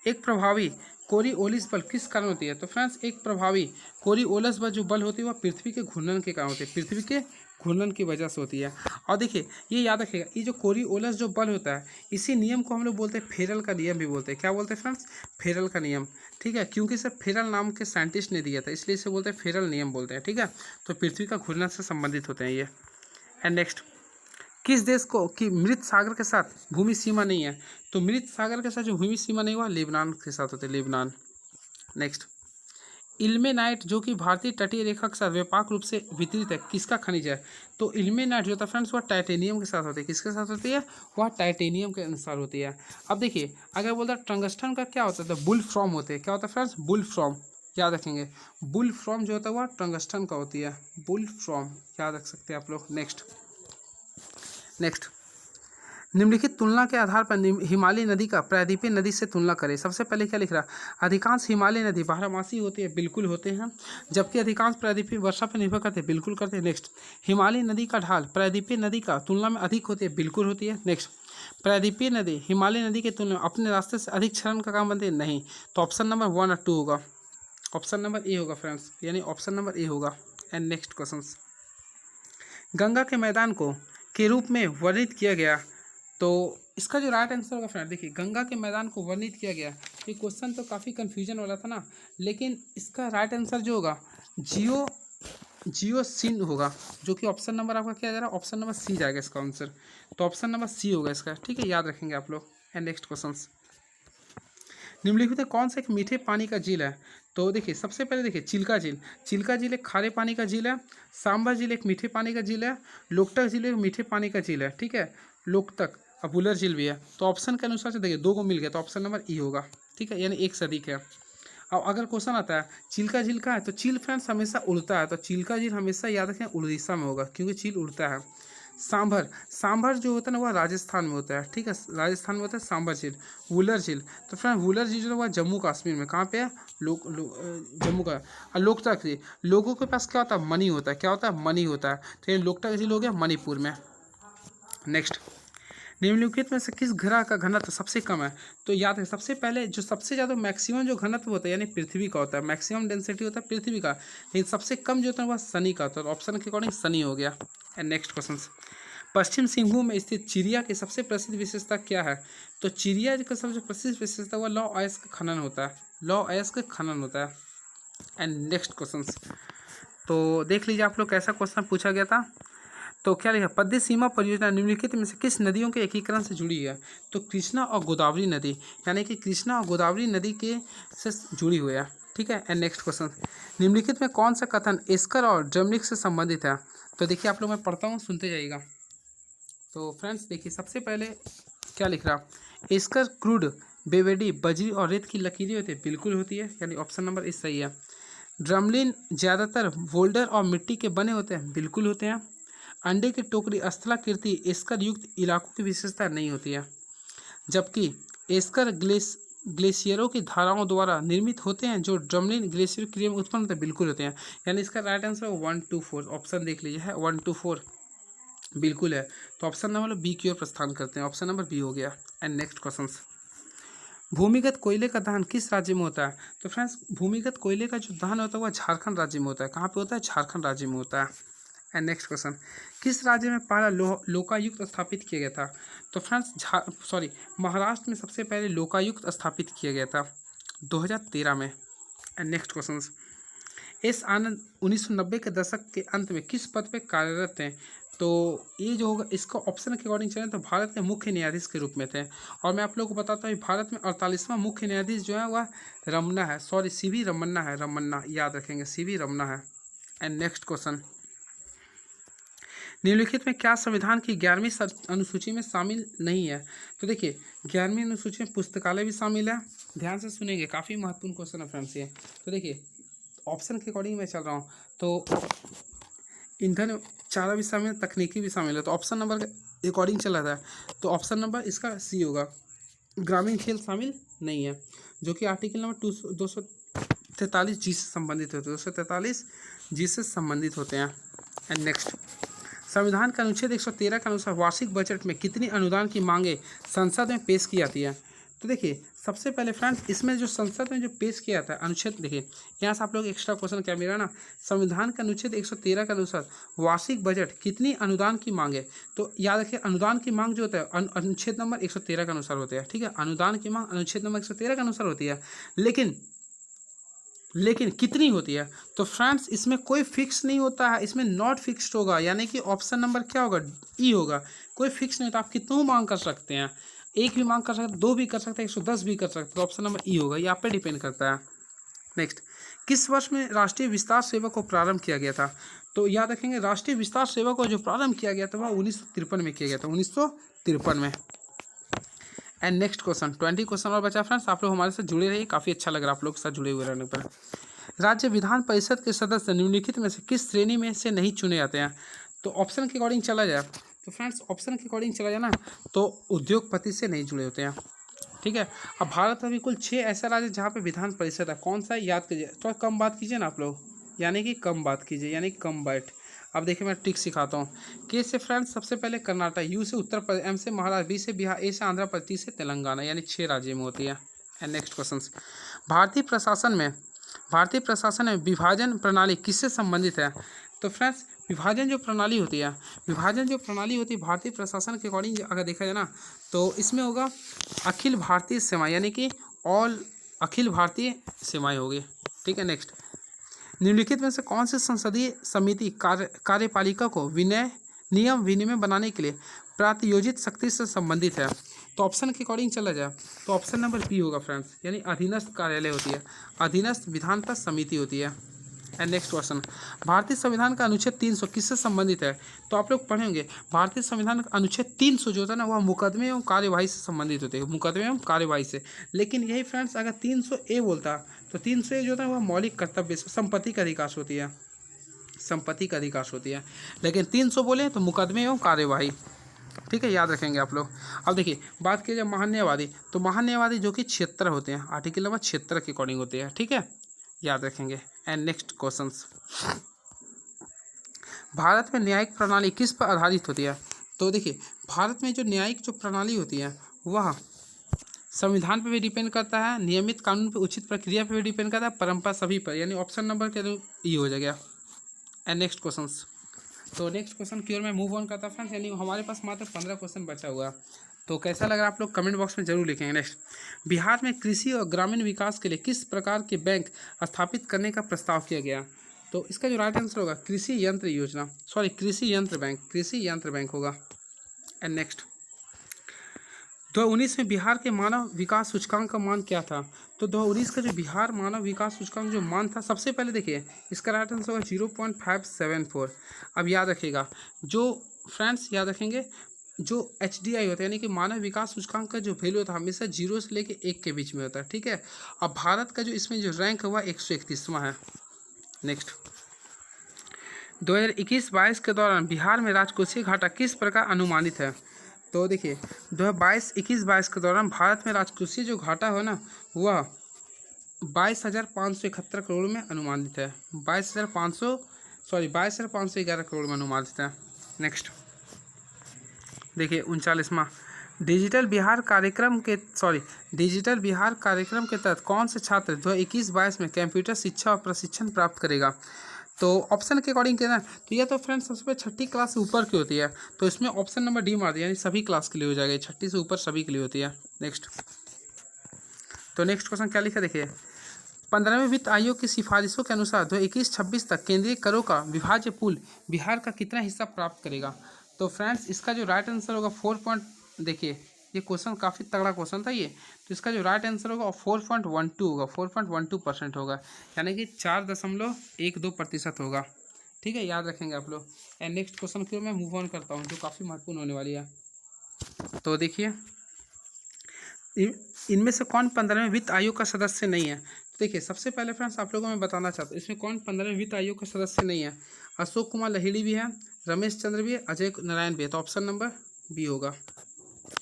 एक प्रभावी कोरिओलिस बल किस कारण होती है? तो फ्रेंड्स एक प्रभावी कोरिओलिस बल जो बल होती है वह पृथ्वी के घूर्णन के कारण होती है, पृथ्वी के घूर्णन की वजह से होती है। और देखिए ये याद रखिएगा, ये जो कोरिओलिस जो बल होता है इसी नियम को हम लोग बोलते हैं फेरल का नियम भी बोलते हैं। क्या बोलते हैं फ्रेंड्स? फेरल का नियम, ठीक है। क्योंकि इसे फेरल नाम के साइंटिस्ट ने दिया था इसलिए इसे बोलते हैं फेरल नियम बोलते हैं, ठीक है। तो पृथ्वी का घूर्णन से संबंधित होते हैं ये। एंड नेक्स्ट, किस देश को कि मृत सागर के साथ भूमि सीमा नहीं है? तो मृत सागर के साथ जो भूमि सीमा नहीं हुआ लेबनान के साथ होते हैं, लेबनान। नेक्स्ट, इल्मेनाइट जो कि भारतीय तटीय रेखा के साथ व्यापक रूप से वितरित है किसका खनिज है? तो इल्मेनाइट जो होता है फ्रेंड्स वह टाइटेनियम के साथ होती है। किसके साथ होती है? वह टाइटेनियम के अनुसार होती है। अब देखिए अगर बोलता है टंगस्टन का क्या होता है? तो बुल्फ्रॉम होते हैं। क्या होता है फ्रेंड्स? बुल्फ्रॉम, याद रखेंगे। बुल्फ्रॉम जो होता है वह टंगस्टन का होती है, बुल्फ्रॉम, याद रख सकते हैं आप लोग। नेक्स्ट, निम्नलिखित तुलना के आधार पर हिमालय नदी का प्रायद्वीपीय नदी से तुलना करें। सबसे पहले क्या लिख रहा? अधिकांश हिमालय नदी बारहमासी होती है, बिल्कुल होते हैं। जबकि अधिकांश प्रायद्वीपीय वर्षा पर निर्भर करते हैं, बिल्कुल करते हैं। नेक्स्ट, हिमालय नदी का ढाल प्रायद्वीपीय नदी का तुलना में अधिक होती है, बिल्कुल होती है। नेक्स्ट, प्रायद्वीपीय नदी हिमालय नदी के तुलना में अपने रास्ते से अधिक क्षरण का काम बनती है, नहीं। तो ऑप्शन नंबर 1 और 2 होगा, ऑप्शन नंबर ए होगा फ्रेंड्स, यानी ऑप्शन नंबर ए होगा। एंड नेक्स्ट क्वेश्चन, गंगा के मैदान को के रूप में वर्णित किया गया। तो इसका जो राइट आंसर होगा फ्रेंड, देखिए गंगा के मैदान को वर्णित किया गया। ये क्वेश्चन तो काफ़ी कन्फ्यूजन वाला था ना, लेकिन इसका राइट आंसर जो होगा जियोसिन होगा, जो कि ऑप्शन नंबर आपका क्या जा रहा है? ऑप्शन नंबर सी जाएगा इसका आंसर। तो ऑप्शन नंबर सी होगा इसका, ठीक है, याद रखेंगे आप लोग। एंड नेक्स्ट क्वेश्चन, निम्नलिखित में कौन सा एक मीठे पानी का झील है? तो देखिए सबसे पहले देखिए चिल्का झील, चिल्का झील एक खारे पानी का झील है। सांभर झील एक मीठे पानी का झील है। लोकटक झील एक मीठे पानी का झील है, ठीक है, लोकटक। अब वुलर झील भी है। तो ऑप्शन के अनुसार से देखिए 2 को मिल गया, तो ऑप्शन नंबर ई होगा, ठीक है, यानी एक से अधिक है। अब अगर क्वेश्चन आता है चिल्का झील का है, तो चील फ्रेंड्स हमेशा उड़ता है, तो चिल्का झील हमेशा याद रखें उड़ीसा में होगा, क्योंकि चील उड़ता है। सांभर जो होता है ना वह राजस्थान में होता है, ठीक है, राजस्थान में होता है सांभर झील। वुलर झील, तो फ्रेंड वुलर झील जो है वह जम्मू कश्मीर में, कहाँ पे है? जम्मू का। और लोकटक झील, लोगों के पास क्या होता है? मनी होता है। क्या होता है? मनी होता है। तो ये लोकटक झील हो गया मणिपुर में। नेक्स्ट, निम्नलिखित में से किस ग्रह का घनत्व सबसे कम है? तो याद है सबसे पहले जो सबसे ज़्यादा मैक्सिमम जो घनत्व होता है यानी पृथ्वी का होता है, मैक्सिमम डेंसिटी होता है पृथ्वी का, लेकिन सबसे कम जो होता है वह शनि का होता है। ऑप्शन के अकॉर्डिंग शनि हो गया। एंड नेक्स्ट क्वेश्चन, पश्चिम सिंहभूम में स्थित चिड़िया की सबसे प्रसिद्ध विशेषता क्या है? तो चिड़िया का सबसे प्रसिद्ध विशेषता वह लौह अयस्क का खनन होता है, लौह अयस्क का खनन होता है। एंड नेक्स्ट क्वेश्चन, तो देख लीजिए आप लोग कैसा क्वेश्चन पूछा गया था। तो क्या लिखा? पद्य सीमा परियोजना निम्नलिखित में से किस नदियों के एकीकरण से जुड़ी है? तो कृष्णा और गोदावरी नदी, यानी कि कृष्णा और गोदावरी नदी के से जुड़ी हुई है, ठीक है। एंड नेक्स्ट क्वेश्चन, निम्नलिखित में कौन सा कथन एस्कर और ड्रमनिक से संबंधित है? तो देखिए आप लोग, मैं पढ़ता हूँ, सुनते जाइएगा। तो फ्रेंड्स देखिए सबसे पहले क्या लिख रहा? एस्कर क्रूड बेवेडी बजरी और रेत की लकीरें होती है, बिल्कुल होती है, यानी ऑप्शन नंबर इस सही है। ड्रमलिन ज़्यादातर बोल्डर और मिट्टी के बने होते हैं, बिल्कुल होते हैं। अंडे की टोकरी स्थलाकृति एस्कर युक्त इलाकों की विशेषता नहीं होती है, जबकि एस्कर ग्लेशियरों की धाराओं द्वारा निर्मित होते हैं जो ड्रमलिन ग्लेशियर क्रिया में उत्पन्न होते हैं, बिल्कुल होते हैं। यानी इसका राइट आंसर 1 2 4, ऑप्शन देख लीजिए है 1 2 4। बिल्कुल है। तो ऑप्शन नंबर बी की ओर प्रस्थान करते हैं, ऑप्शन नंबर बी हो गया। एंड नेक्स्ट क्वेश्चन, भूमिगत कोयले का दहन किस राज्य में होता है? तो फ्रेंड्स भूमिगत कोयले का जो दहन होता है वह झारखंड राज्य में होता है। कहाँ पे होता है? झारखंड राज्य में होता है। एंड नेक्स्ट क्वेश्चन, किस राज्य में पहला लोकायुक्त स्थापित किया गया था? तो फ्रेंड्स महाराष्ट्र में सबसे पहले लोकायुक्त स्थापित किया गया था 2013 में। एंड नेक्स्ट क्वेश्चन, एस आनंद 1990 के दशक के अंत में किस पद पर कार्यरत हैं? तो ये जो होगा इसका ऑप्शन के अकॉर्डिंग चलें तो भारत के मुख्य न्यायाधीश के रूप में थे। और मैं आप लोगों को बताता हूँ भारत में 48वां मुख्य न्यायाधीश जो है वह रमन्ना है, सीवी रमन्ना है, रमन्ना याद रखेंगे, सीवी रमन्ना है। एंड नेक्स्ट क्वेश्चन, निम्नलिखित में क्या संविधान की 11वीं अनुसूची में शामिल नहीं है? तो देखिए 11वीं अनुसूची में पुस्तकालय भी शामिल है। ध्यान से सुनेंगे, काफ़ी महत्वपूर्ण क्वेश्चन है फ्रेंड्स ये। तो देखिए ऑप्शन के अकॉर्डिंग मैं चल रहा हूँ, तो ईंधन चारा भी शामिल है, तकनीकी भी शामिल है। तो ऑप्शन नंबर के अकॉर्डिंग चला था, तो ऑप्शन नंबर इसका सी होगा, ग्रामीण खेल शामिल नहीं है, जो कि आर्टिकल नंबर 243 जी से संबंधित होते हैं, 243 जी से संबंधित होते हैं। एंड नेक्स्ट, संविधान का अनुच्छेद 113 के अनुसार वार्षिक बजट में कितनी अनुदान की मांगे संसद में पेश की जाती है? तो देखिए सबसे पहले फ्रेंड्स इसमें जो संसद में जो पेश किया जाता है अनुच्छेद, देखिए यहाँ से आप लोग एक्स्ट्रा क्वेश्चन क्या मिला ना, संविधान का अनुच्छेद 113 के अनुसार वार्षिक बजट कितनी अनुदान की मांगे, तो याद रखिए अनुदान की मांग जो होता है अनुच्छेद नंबर 113 के अनुसार होती है। ठीक है, अनुदान की मांग अनुच्छेद नंबर 113 के अनुसार होती है, लेकिन कितनी होती है? तो फ्रेंड्स इसमें कोई फिक्स नहीं होता है, इसमें नॉट फिक्स्ड होगा, यानी कि ऑप्शन नंबर क्या होगा? ई होगा। कोई फिक्स नहीं होता, आप कितनों मांग कर सकते हैं, एक भी मांग कर सकते हैं, दो भी कर सकते हैं, 110 भी कर सकते हैं। तो ऑप्शन नंबर ई होगा, ये आप पे डिपेंड करता है। नेक्स्ट, किस वर्ष में राष्ट्रीय विस्तार सेवा को प्रारंभ किया गया था? तो याद रखेंगे राष्ट्रीय विस्तार सेवा को जो प्रारंभ किया गया था वह 1953 में किया गया था, 1953 में। एंड नेक्स्ट क्वेश्चन, 20 क्वेश्चन और बचा फ्रेंड्स, आप लोग हमारे साथ जुड़े रहिए, काफ़ी अच्छा लग रहा है आप लोग के साथ जुड़े हुए रहने पर। राज्य विधान परिषद के सदस्य निम्नलिखित में से किस श्रेणी में से नहीं चुने जाते हैं? तो ऑप्शन के अकॉर्डिंग चला जाए, तो फ्रेंड्स ऑप्शन के अकॉर्डिंग चला जाए ना, तो उद्योगपति से नहीं जुड़े होते हैं। ठीक है, अब भारत में भी कुल 6 ऐसा राज्य जहाँ पे विधान परिषद है, कौन सा है याद कीजिए, थोड़ा कम बात कीजिए ना आप लोग, यानी कि कम बात कीजिए, यानी कम बैठ। अब देखिए मैं ट्रिक सिखाता हूँ। के से फ्रेंड्स सबसे पहले कर्नाटक, यू से उत्तर प्रदेश, एम से महाराष्ट्र, बी से बिहार, ए से आंध्र प्रदेश, टी से तेलंगाना, यानी 6 राज्य में होती है। एंड नेक्स्ट क्वेश्चन, भारतीय प्रशासन में विभाजन प्रणाली किससे संबंधित है? तो फ्रेंड्स विभाजन जो प्रणाली होती है भारतीय प्रशासन के अकॉर्डिंग अगर देखा जाए ना, तो इसमें होगा अखिल भारतीय सेवाएं, यानी कि अखिल भारतीय सेवाएं होगी। ठीक है, नेक्स्ट, निम्नलिखित में से कौन सी संसदीय समिति कार्यपालिका को नियम विनिमय बनाने के लिए प्रायोजित शक्ति से संबंधित है? तो ऑप्शन के अकॉर्डिंग चला जाए तो ऑप्शन नंबर बी होगा फ्रेंड्स, यानी अधीनस्थ कार्यालय होती है, अधीनस्थ विधानतंत्र समिति होती है। एंड नेक्स्ट क्वेश्चन, भारतीय संविधान का अनुच्छेद 300 किससे संबंधित है? तो आप लोग पढ़ेंगे भारतीय संविधान का अनुच्छेद 300 जो होता है ना वह मुकदमे एवं कार्यवाही से संबंधित होते हैं, मुकदमे एवं कार्यवाही से। लेकिन यही फ्रेंड्स अगर 300A बोलता तो 300A जो होता है वह मौलिक कर्तव्य संपत्ति का अधिकार होती है, संपत्ति का अधिकार होती है। लेकिन 300 बोले तो मुकदमे एवं कार्यवाही। ठीक है, याद रखेंगे आप लोग। अब देखिए बात की जाए महान्यायवादी, तो महान्यायवादी जो कि क्षेत्र होते हैं, आर्टिकल नंबर क्षेत्र के अकॉर्डिंग होते हैं। ठीक है, याद रखेंगे। एंड नेक्स्ट क्वेश्चंस, भारत में न्यायिक प्रणाली किस पर आधारित होती है? तो देखिए भारत में जो न्यायिक जो प्रणाली होती है वह संविधान पर भी डिपेंड करता है, नियमित कानून पर, उचित प्रक्रिया पर भी डिपेंड करता है, परंपरा सभी पर, यानी ऑप्शन नंबर के ई हो जाएगा। एंड नेक्स्ट क्वेश्चंस, तो नेक्स्ट क्वेश्चन की ओर मैं मूव ऑन करता फ्रेंड्स, यानी हमारे पास मात्र 15 क्वेश्चन बचा हुआ। तो कैसा लग रहा है आप लोग कमेंट बॉक्स में जरूर लिखेंगे। नेक्स्ट, बिहार में कृषि और ग्रामीण विकास के लिए किस प्रकार के बैंक स्थापित करने का प्रस्ताव किया गया? तो इसका जो राइट आंसर होगा कृषि यंत्र योजना, कृषि यंत्र बैंक होगा। एंड नेक्स्ट, 2019 में बिहार के मानव विकास सूचकांक का मान क्या था? तो 2019 का जो बिहार मानव विकास सूचकांक जो मान था, सबसे पहले देखिए इसका राइट आंसर होगा 0.574। अब याद रखिएगा जो फ्रेंड्स याद रखेंगे जो HDI होता है यानी कि मानव विकास सूचकांक का जो वैल्यू होता है हमेशा 0 से लेके 1 के बीच में होता है। ठीक है, अब भारत का जो इसमें जो रैंक हुआ 131वां है। नेक्स्ट, 2021-22 के दौरान बिहार में राजकोषीय घाटा किस प्रकार अनुमानित है? तो देखिए 2021-22 के दौरान भारत में राजकोषीय जो घाटा है ना वह 22,571 करोड़ में अनुमानित है, 22,511 करोड़ में अनुमानित है। नेक्स्ट, देखिए 39वां, डिजिटल बिहार कार्यक्रम के तहत कौन से छात्र 2021-22 में कंप्यूटर शिक्षा और प्रशिक्षण प्राप्त करेगा? तो ऑप्शन के अकॉर्डिंग क्या ना, तो यह तो फ्रेंड्स सबसे पहले छठी क्लास से ऊपर की होती है, तो इसमें ऑप्शन नंबर डी मार दिया, यानी सभी क्लास के लिए हो जाएगा, छठी से ऊपर सभी के लिए होती है। नेक्स्ट, तो नेक्स्ट क्वेश्चन क्या लिखा देखिए, 15वें वित्त आयोग की सिफारिशों के अनुसार 2021-26 तक केंद्रीय करों का विभाज्य पूल बिहार का कितना हिस्सा प्राप्त करेगा? तो फ्रेंड्स इसका जो राइट आंसर होगा 4 पॉइंट, देखिए ये क्वेश्चन काफ़ी तगड़ा क्वेश्चन था ये, तो इसका जो राइट आंसर होगा 4.12 होगा, 4.12% होगा, यानी कि 4.12% होगा। ठीक है, याद रखेंगे आप लोग। एंड नेक्स्ट क्वेश्चन की ओर मैं मूव ऑन करता हूँ, जो काफ़ी महत्वपूर्ण होने वाली है। तो देखिए इनमें से कौन 15वें वित्त आयोग का सदस्य नहीं है? तो देखिए सबसे पहले फ्रेंड्स आप लोगों को मैं बताना चाहता हूँ, इसमें कौन 15वें वित्त आयोग का सदस्य नहीं है। अशोक कुमार लहिड़ी भी है, रमेश चंद्र भी है, अजय नारायण भी है, तो ऑप्शन नंबर बी होगा।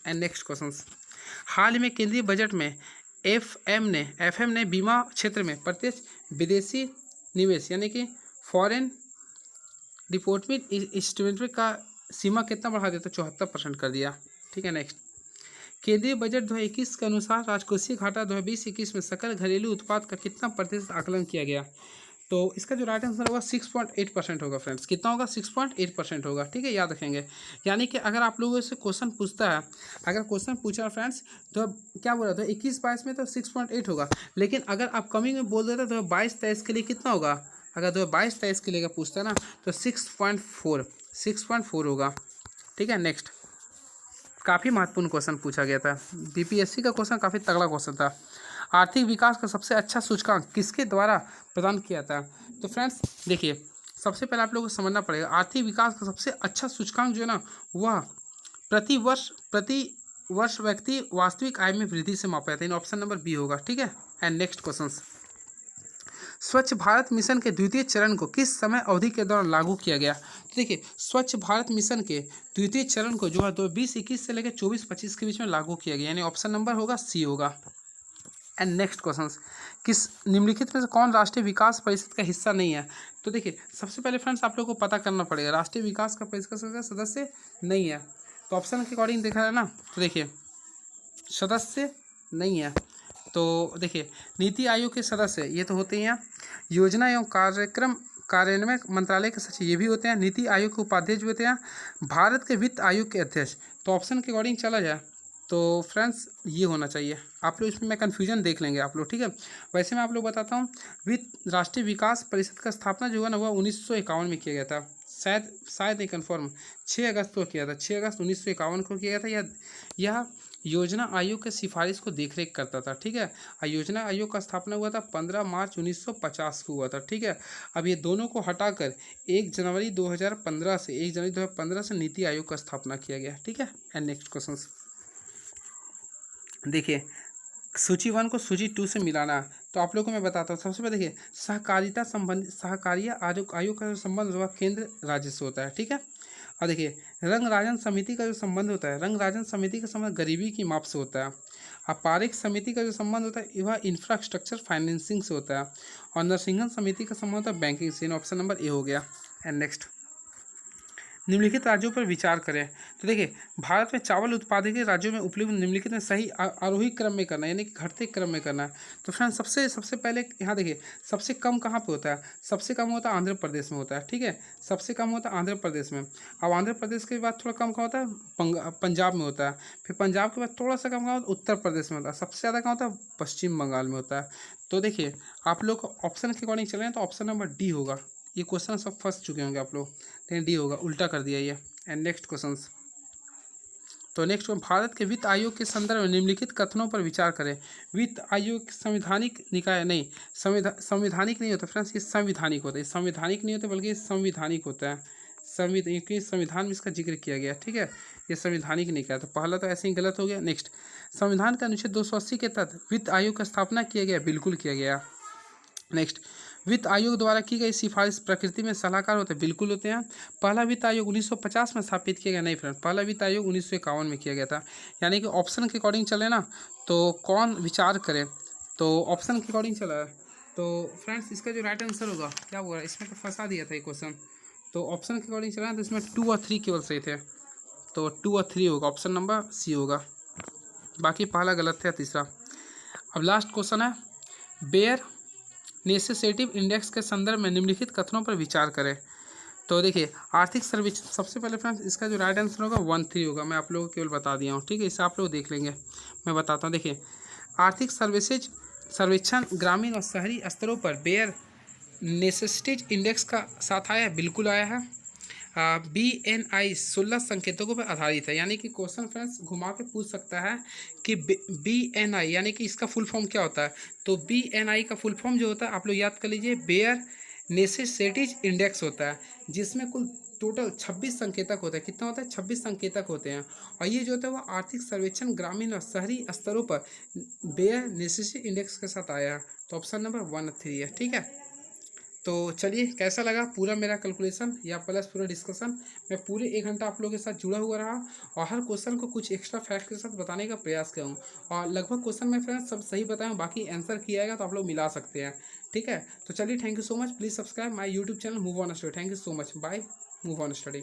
एंड नेक्स्ट क्वेश्चन, हाल में केंद्रीय बजट में एफएम ने बीमा क्षेत्र में प्रत्यक्ष विदेशी निवेश यानी कि फॉरेन डिपॉजिट इन्वेस्टमेंट का सीमा कितना बढ़ा दिया? तो 74% कर दिया। ठीक है, नेक्स्ट, केंद्रीय बजट 2021 के अनुसार राजकोषीय घाटा 2020-21 में सकल घरेलू उत्पाद का कितना प्रतिशत आकलन किया गया? तो इसका जो राइट आंसर होगा 6.8% होगा फ्रेंड्स। कितना होगा? 6.8% होगा। ठीक है, याद रखेंगे। यानी कि अगर आप लोगों से क्वेश्चन पूछता है, अगर क्वेश्चन पूछा फ्रेंड्स तो क्या बोला था, 21-22 में तो 6.8 होगा, लेकिन अगर आप कमी में बोल देते तो 22-23 के लिए कितना होगा? अगर 2022-23 के लिए अगर पूछता है ना तो 6.4 होगा। ठीक है, नेक्स्ट, काफ़ी महत्वपूर्ण क्वेश्चन पूछा गया था, बीपीएससी का क्वेश्चन काफ़ी तगड़ा क्वेश्चन था। आर्थिक विकास का सबसे अच्छा सूचकांक किसके द्वारा प्रदान किया था? तो फ्रेंड्स देखिए सबसे पहले आप लोगों को समझना पड़ेगा, आर्थिक विकास का सबसे अच्छा सूचकांक जो है ना वह प्रति वर्ष व्यक्ति वास्तविक आय में वृद्धि से मापा जाता है, ऑप्शन नंबर बी होगा। ठीक है, एंड नेक्स्ट क्वेश्चन, स्वच्छ भारत मिशन के द्वितीय चरण को किस समय अवधि के दौरान लागू किया गया? तो देखिए स्वच्छ भारत मिशन के द्वितीय चरण को जो है 2020-21 से लेकर 24-25 के बीच में लागू किया गया, यानी ऑप्शन नंबर होगा सी होगा। एंड नेक्स्ट क्वेश्चन, किस निम्नलिखित में से कौन राष्ट्रीय विकास परिषद का हिस्सा नहीं है? तो देखिए सबसे पहले फ्रेंड्स आप लोग को पता करना पड़ेगा, राष्ट्रीय विकास का परिषद का सदस्य नहीं है, तो ऑप्शन के अकॉर्डिंग देखा है ना, तो देखिए सदस्य नहीं है, तो देखिए नीति आयोग के सदस्य ये तो होते हैं, योजना एवं कार्यक्रम कार्यान्वयन मंत्रालय के सचिव ये भी होते हैं, नीति आयोग के उपाध्यक्ष भी होते हैं, भारत के वित्त आयोग के अध्यक्ष। तो ऑप्शन के अकॉर्डिंग चला जाए तो फ्रेंड्स ये होना चाहिए, आप लोग इसमें मैं कन्फ्यूजन देख लेंगे आप लोग। ठीक है, वैसे मैं आप लोग बताता हूँ, राष्ट्रीय विकास परिषद का स्थापना जो है ना वह 1951 में किया गया था, शायद नहीं कन्फर्म, 6 अगस्त को किया था, 6 अगस्त 1951 को किया गया था। यह योजना आयोग के सिफारिश को देखरेख करता था। ठीक है, योजना आयोग का स्थापना हुआ था 15 मार्च 1950 को हुआ था। ठीक है, अब ये दोनों को हटाकर 1 जनवरी 2015 से नीति आयोग का स्थापना किया गया। ठीक है, एंड नेक्स्ट क्वेश्चन देखिए, सूची 1 को सूची 2 से मिलाना है, तो आप लोगों को मैं बताता हूँ। सबसे पहले देखिए सहकारिता आयोग का जो संबंध होगा केंद्र राज्य से होता है। ठीक है, और देखिए रंग राजन समिति का जो संबंध होता है, रंग राजन समिति का संबंध गरीबी की माप से होता है। अपारिक समिति का जो संबंध होता है वह इंफ्रास्ट्रक्चर फाइनेंसिंग से होता है, और नरसिंहन समिति का संबंध होता है बैंकिंग से, ऑप्शन नंबर ए हो गया। एंड नेक्स्ट, निम्नलिखित राज्यों पर विचार करें। तो देखिए भारत में चावल उत्पादक राज्यों में उपलब्ध निम्नलिखित में सही आरोही क्रम में करना है, यानी कि घटते क्रम में करना है। तो फ्रेंड्स सबसे पहले यहाँ देखिए सबसे कम कहाँ पे होता है? सबसे कम होता है आंध्र प्रदेश में होता है। ठीक है, सबसे कम होता है आंध्र प्रदेश में। अब आंध्र प्रदेश के बाद थोड़ा कम कहाँ होता है? पंजाब में होता है। फिर पंजाब के बाद थोड़ा सा कम कहाँ होता है? उत्तर प्रदेश में होता है। सबसे ज़्यादा कहाँ होता है? पश्चिम बंगाल में होता है। तो देखिए आप लोग ऑप्शन के अकॉर्डिंग चलें तो ऑप्शन नंबर डी होगा। ये क्वेश्चन सब फंस चुके होंगे आप लोग, लेकिन डी होगा, उल्टा कर दिया ये। एंड नेक्स्ट क्वेश्चन, तो नेक्स्ट भारत के वित्त आयोग के संदर्भ में निम्नलिखित कथनों पर विचार करें। वित्त आयोग संवैधानिक निकाय नहीं, संवैधानिक नहीं होता फ्रेंड्स, ये संविधानिक होता है। संवैधानिक नहीं होता बल्कि संविधानिक होता है। संविधान में इसका जिक्र किया गया। ठीक है, ये संविधानिक नहीं किया, तो पहला तो ऐसे ही गलत हो गया। नेक्स्ट, संविधान का अनुच्छेद 280 के तहत वित्त आयोग का स्थापना किया गया, बिल्कुल किया गया। नेक्स्ट, वित्त आयोग द्वारा की गई सिफारिश प्रकृति में सलाहकार होते हैं, बिल्कुल होते हैं। पहला वित्त आयोग 1950 में स्थापित किया गया, नहीं फ्रेंड, पहला वित्त आयोग 1951 में किया गया था। यानी कि ऑप्शन के अकॉर्डिंग चले ना तो कौन विचार करे, तो ऑप्शन के अकॉर्डिंग चला है। तो फ्रेंड्स इसका जो राइट आंसर होगा क्या हुआ, इसमें तो फंसा दिया था ये क्वेश्चन, तो ऑप्शन के अकॉर्डिंग चला तो इसमें 2 और 3 केवल सही थे। तो 2 और 3 होगा, ऑप्शन नंबर सी होगा। बाकी पहला गलत है, तीसरा। अब लास्ट क्वेश्चन है, बेयर नेसेसिटिव इंडेक्स के संदर्भ में निम्नलिखित कथनों पर विचार करें। तो देखिए, आर्थिक सर्वेक्षण, सबसे पहले फ्रेंड्स इसका जो राइट आंसर होगा 1-3 होगा। मैं आप लोगों को केवल बता दिया हूँ, ठीक है, इसे आप लोग देख लेंगे। मैं बताता हूँ, देखिए, आर्थिक सर्वेक्षण ग्रामीण और शहरी स्तरों पर बेयर नेसेसिटीज इंडेक्स का साथ आया है, बिल्कुल आया है। BNI 16 संकेतकों पर आधारित है, यानी कि क्वेश्चन फ्रेंड्स घुमा के पूछ सकता है कि BNI यानी कि इसका फुल फॉर्म क्या होता है। तो BNI का फुल फॉर्म जो होता है आप लोग याद कर लीजिए, बेयर नेसेसिटीज इंडेक्स होता है, जिसमें कुल टोटल 26 संकेतक होते हैं। कितना होता है? 26 संकेतक होते हैं। और ये जो होता है वो आर्थिक सर्वेक्षण ग्रामीण और शहरी स्तरों पर बेयर नेसेसिटी इंडेक्स के साथ आया है। तो ऑप्शन नंबर 1-3 है, ठीक है। तो चलिए, कैसा लगा पूरा मेरा कैलकुलेशन या प्लस पूरा डिस्कशन। मैं पूरे 1 घंटा आप लोगों के साथ जुड़ा हुआ रहा और हर क्वेश्चन को कुछ एक्स्ट्रा फैक्ट के साथ बताने का प्रयास किया हूँ। और लगभग क्वेश्चन में फ्रेंड्स सब सही बताया हूँ, बाकी आंसर किया जाएगा तो आप लोग मिला सकते हैं, ठीक है। तो चलिए, thank you so much. Please subscribe my YouTube channel move on study. Thank you so much, bye. Move on study.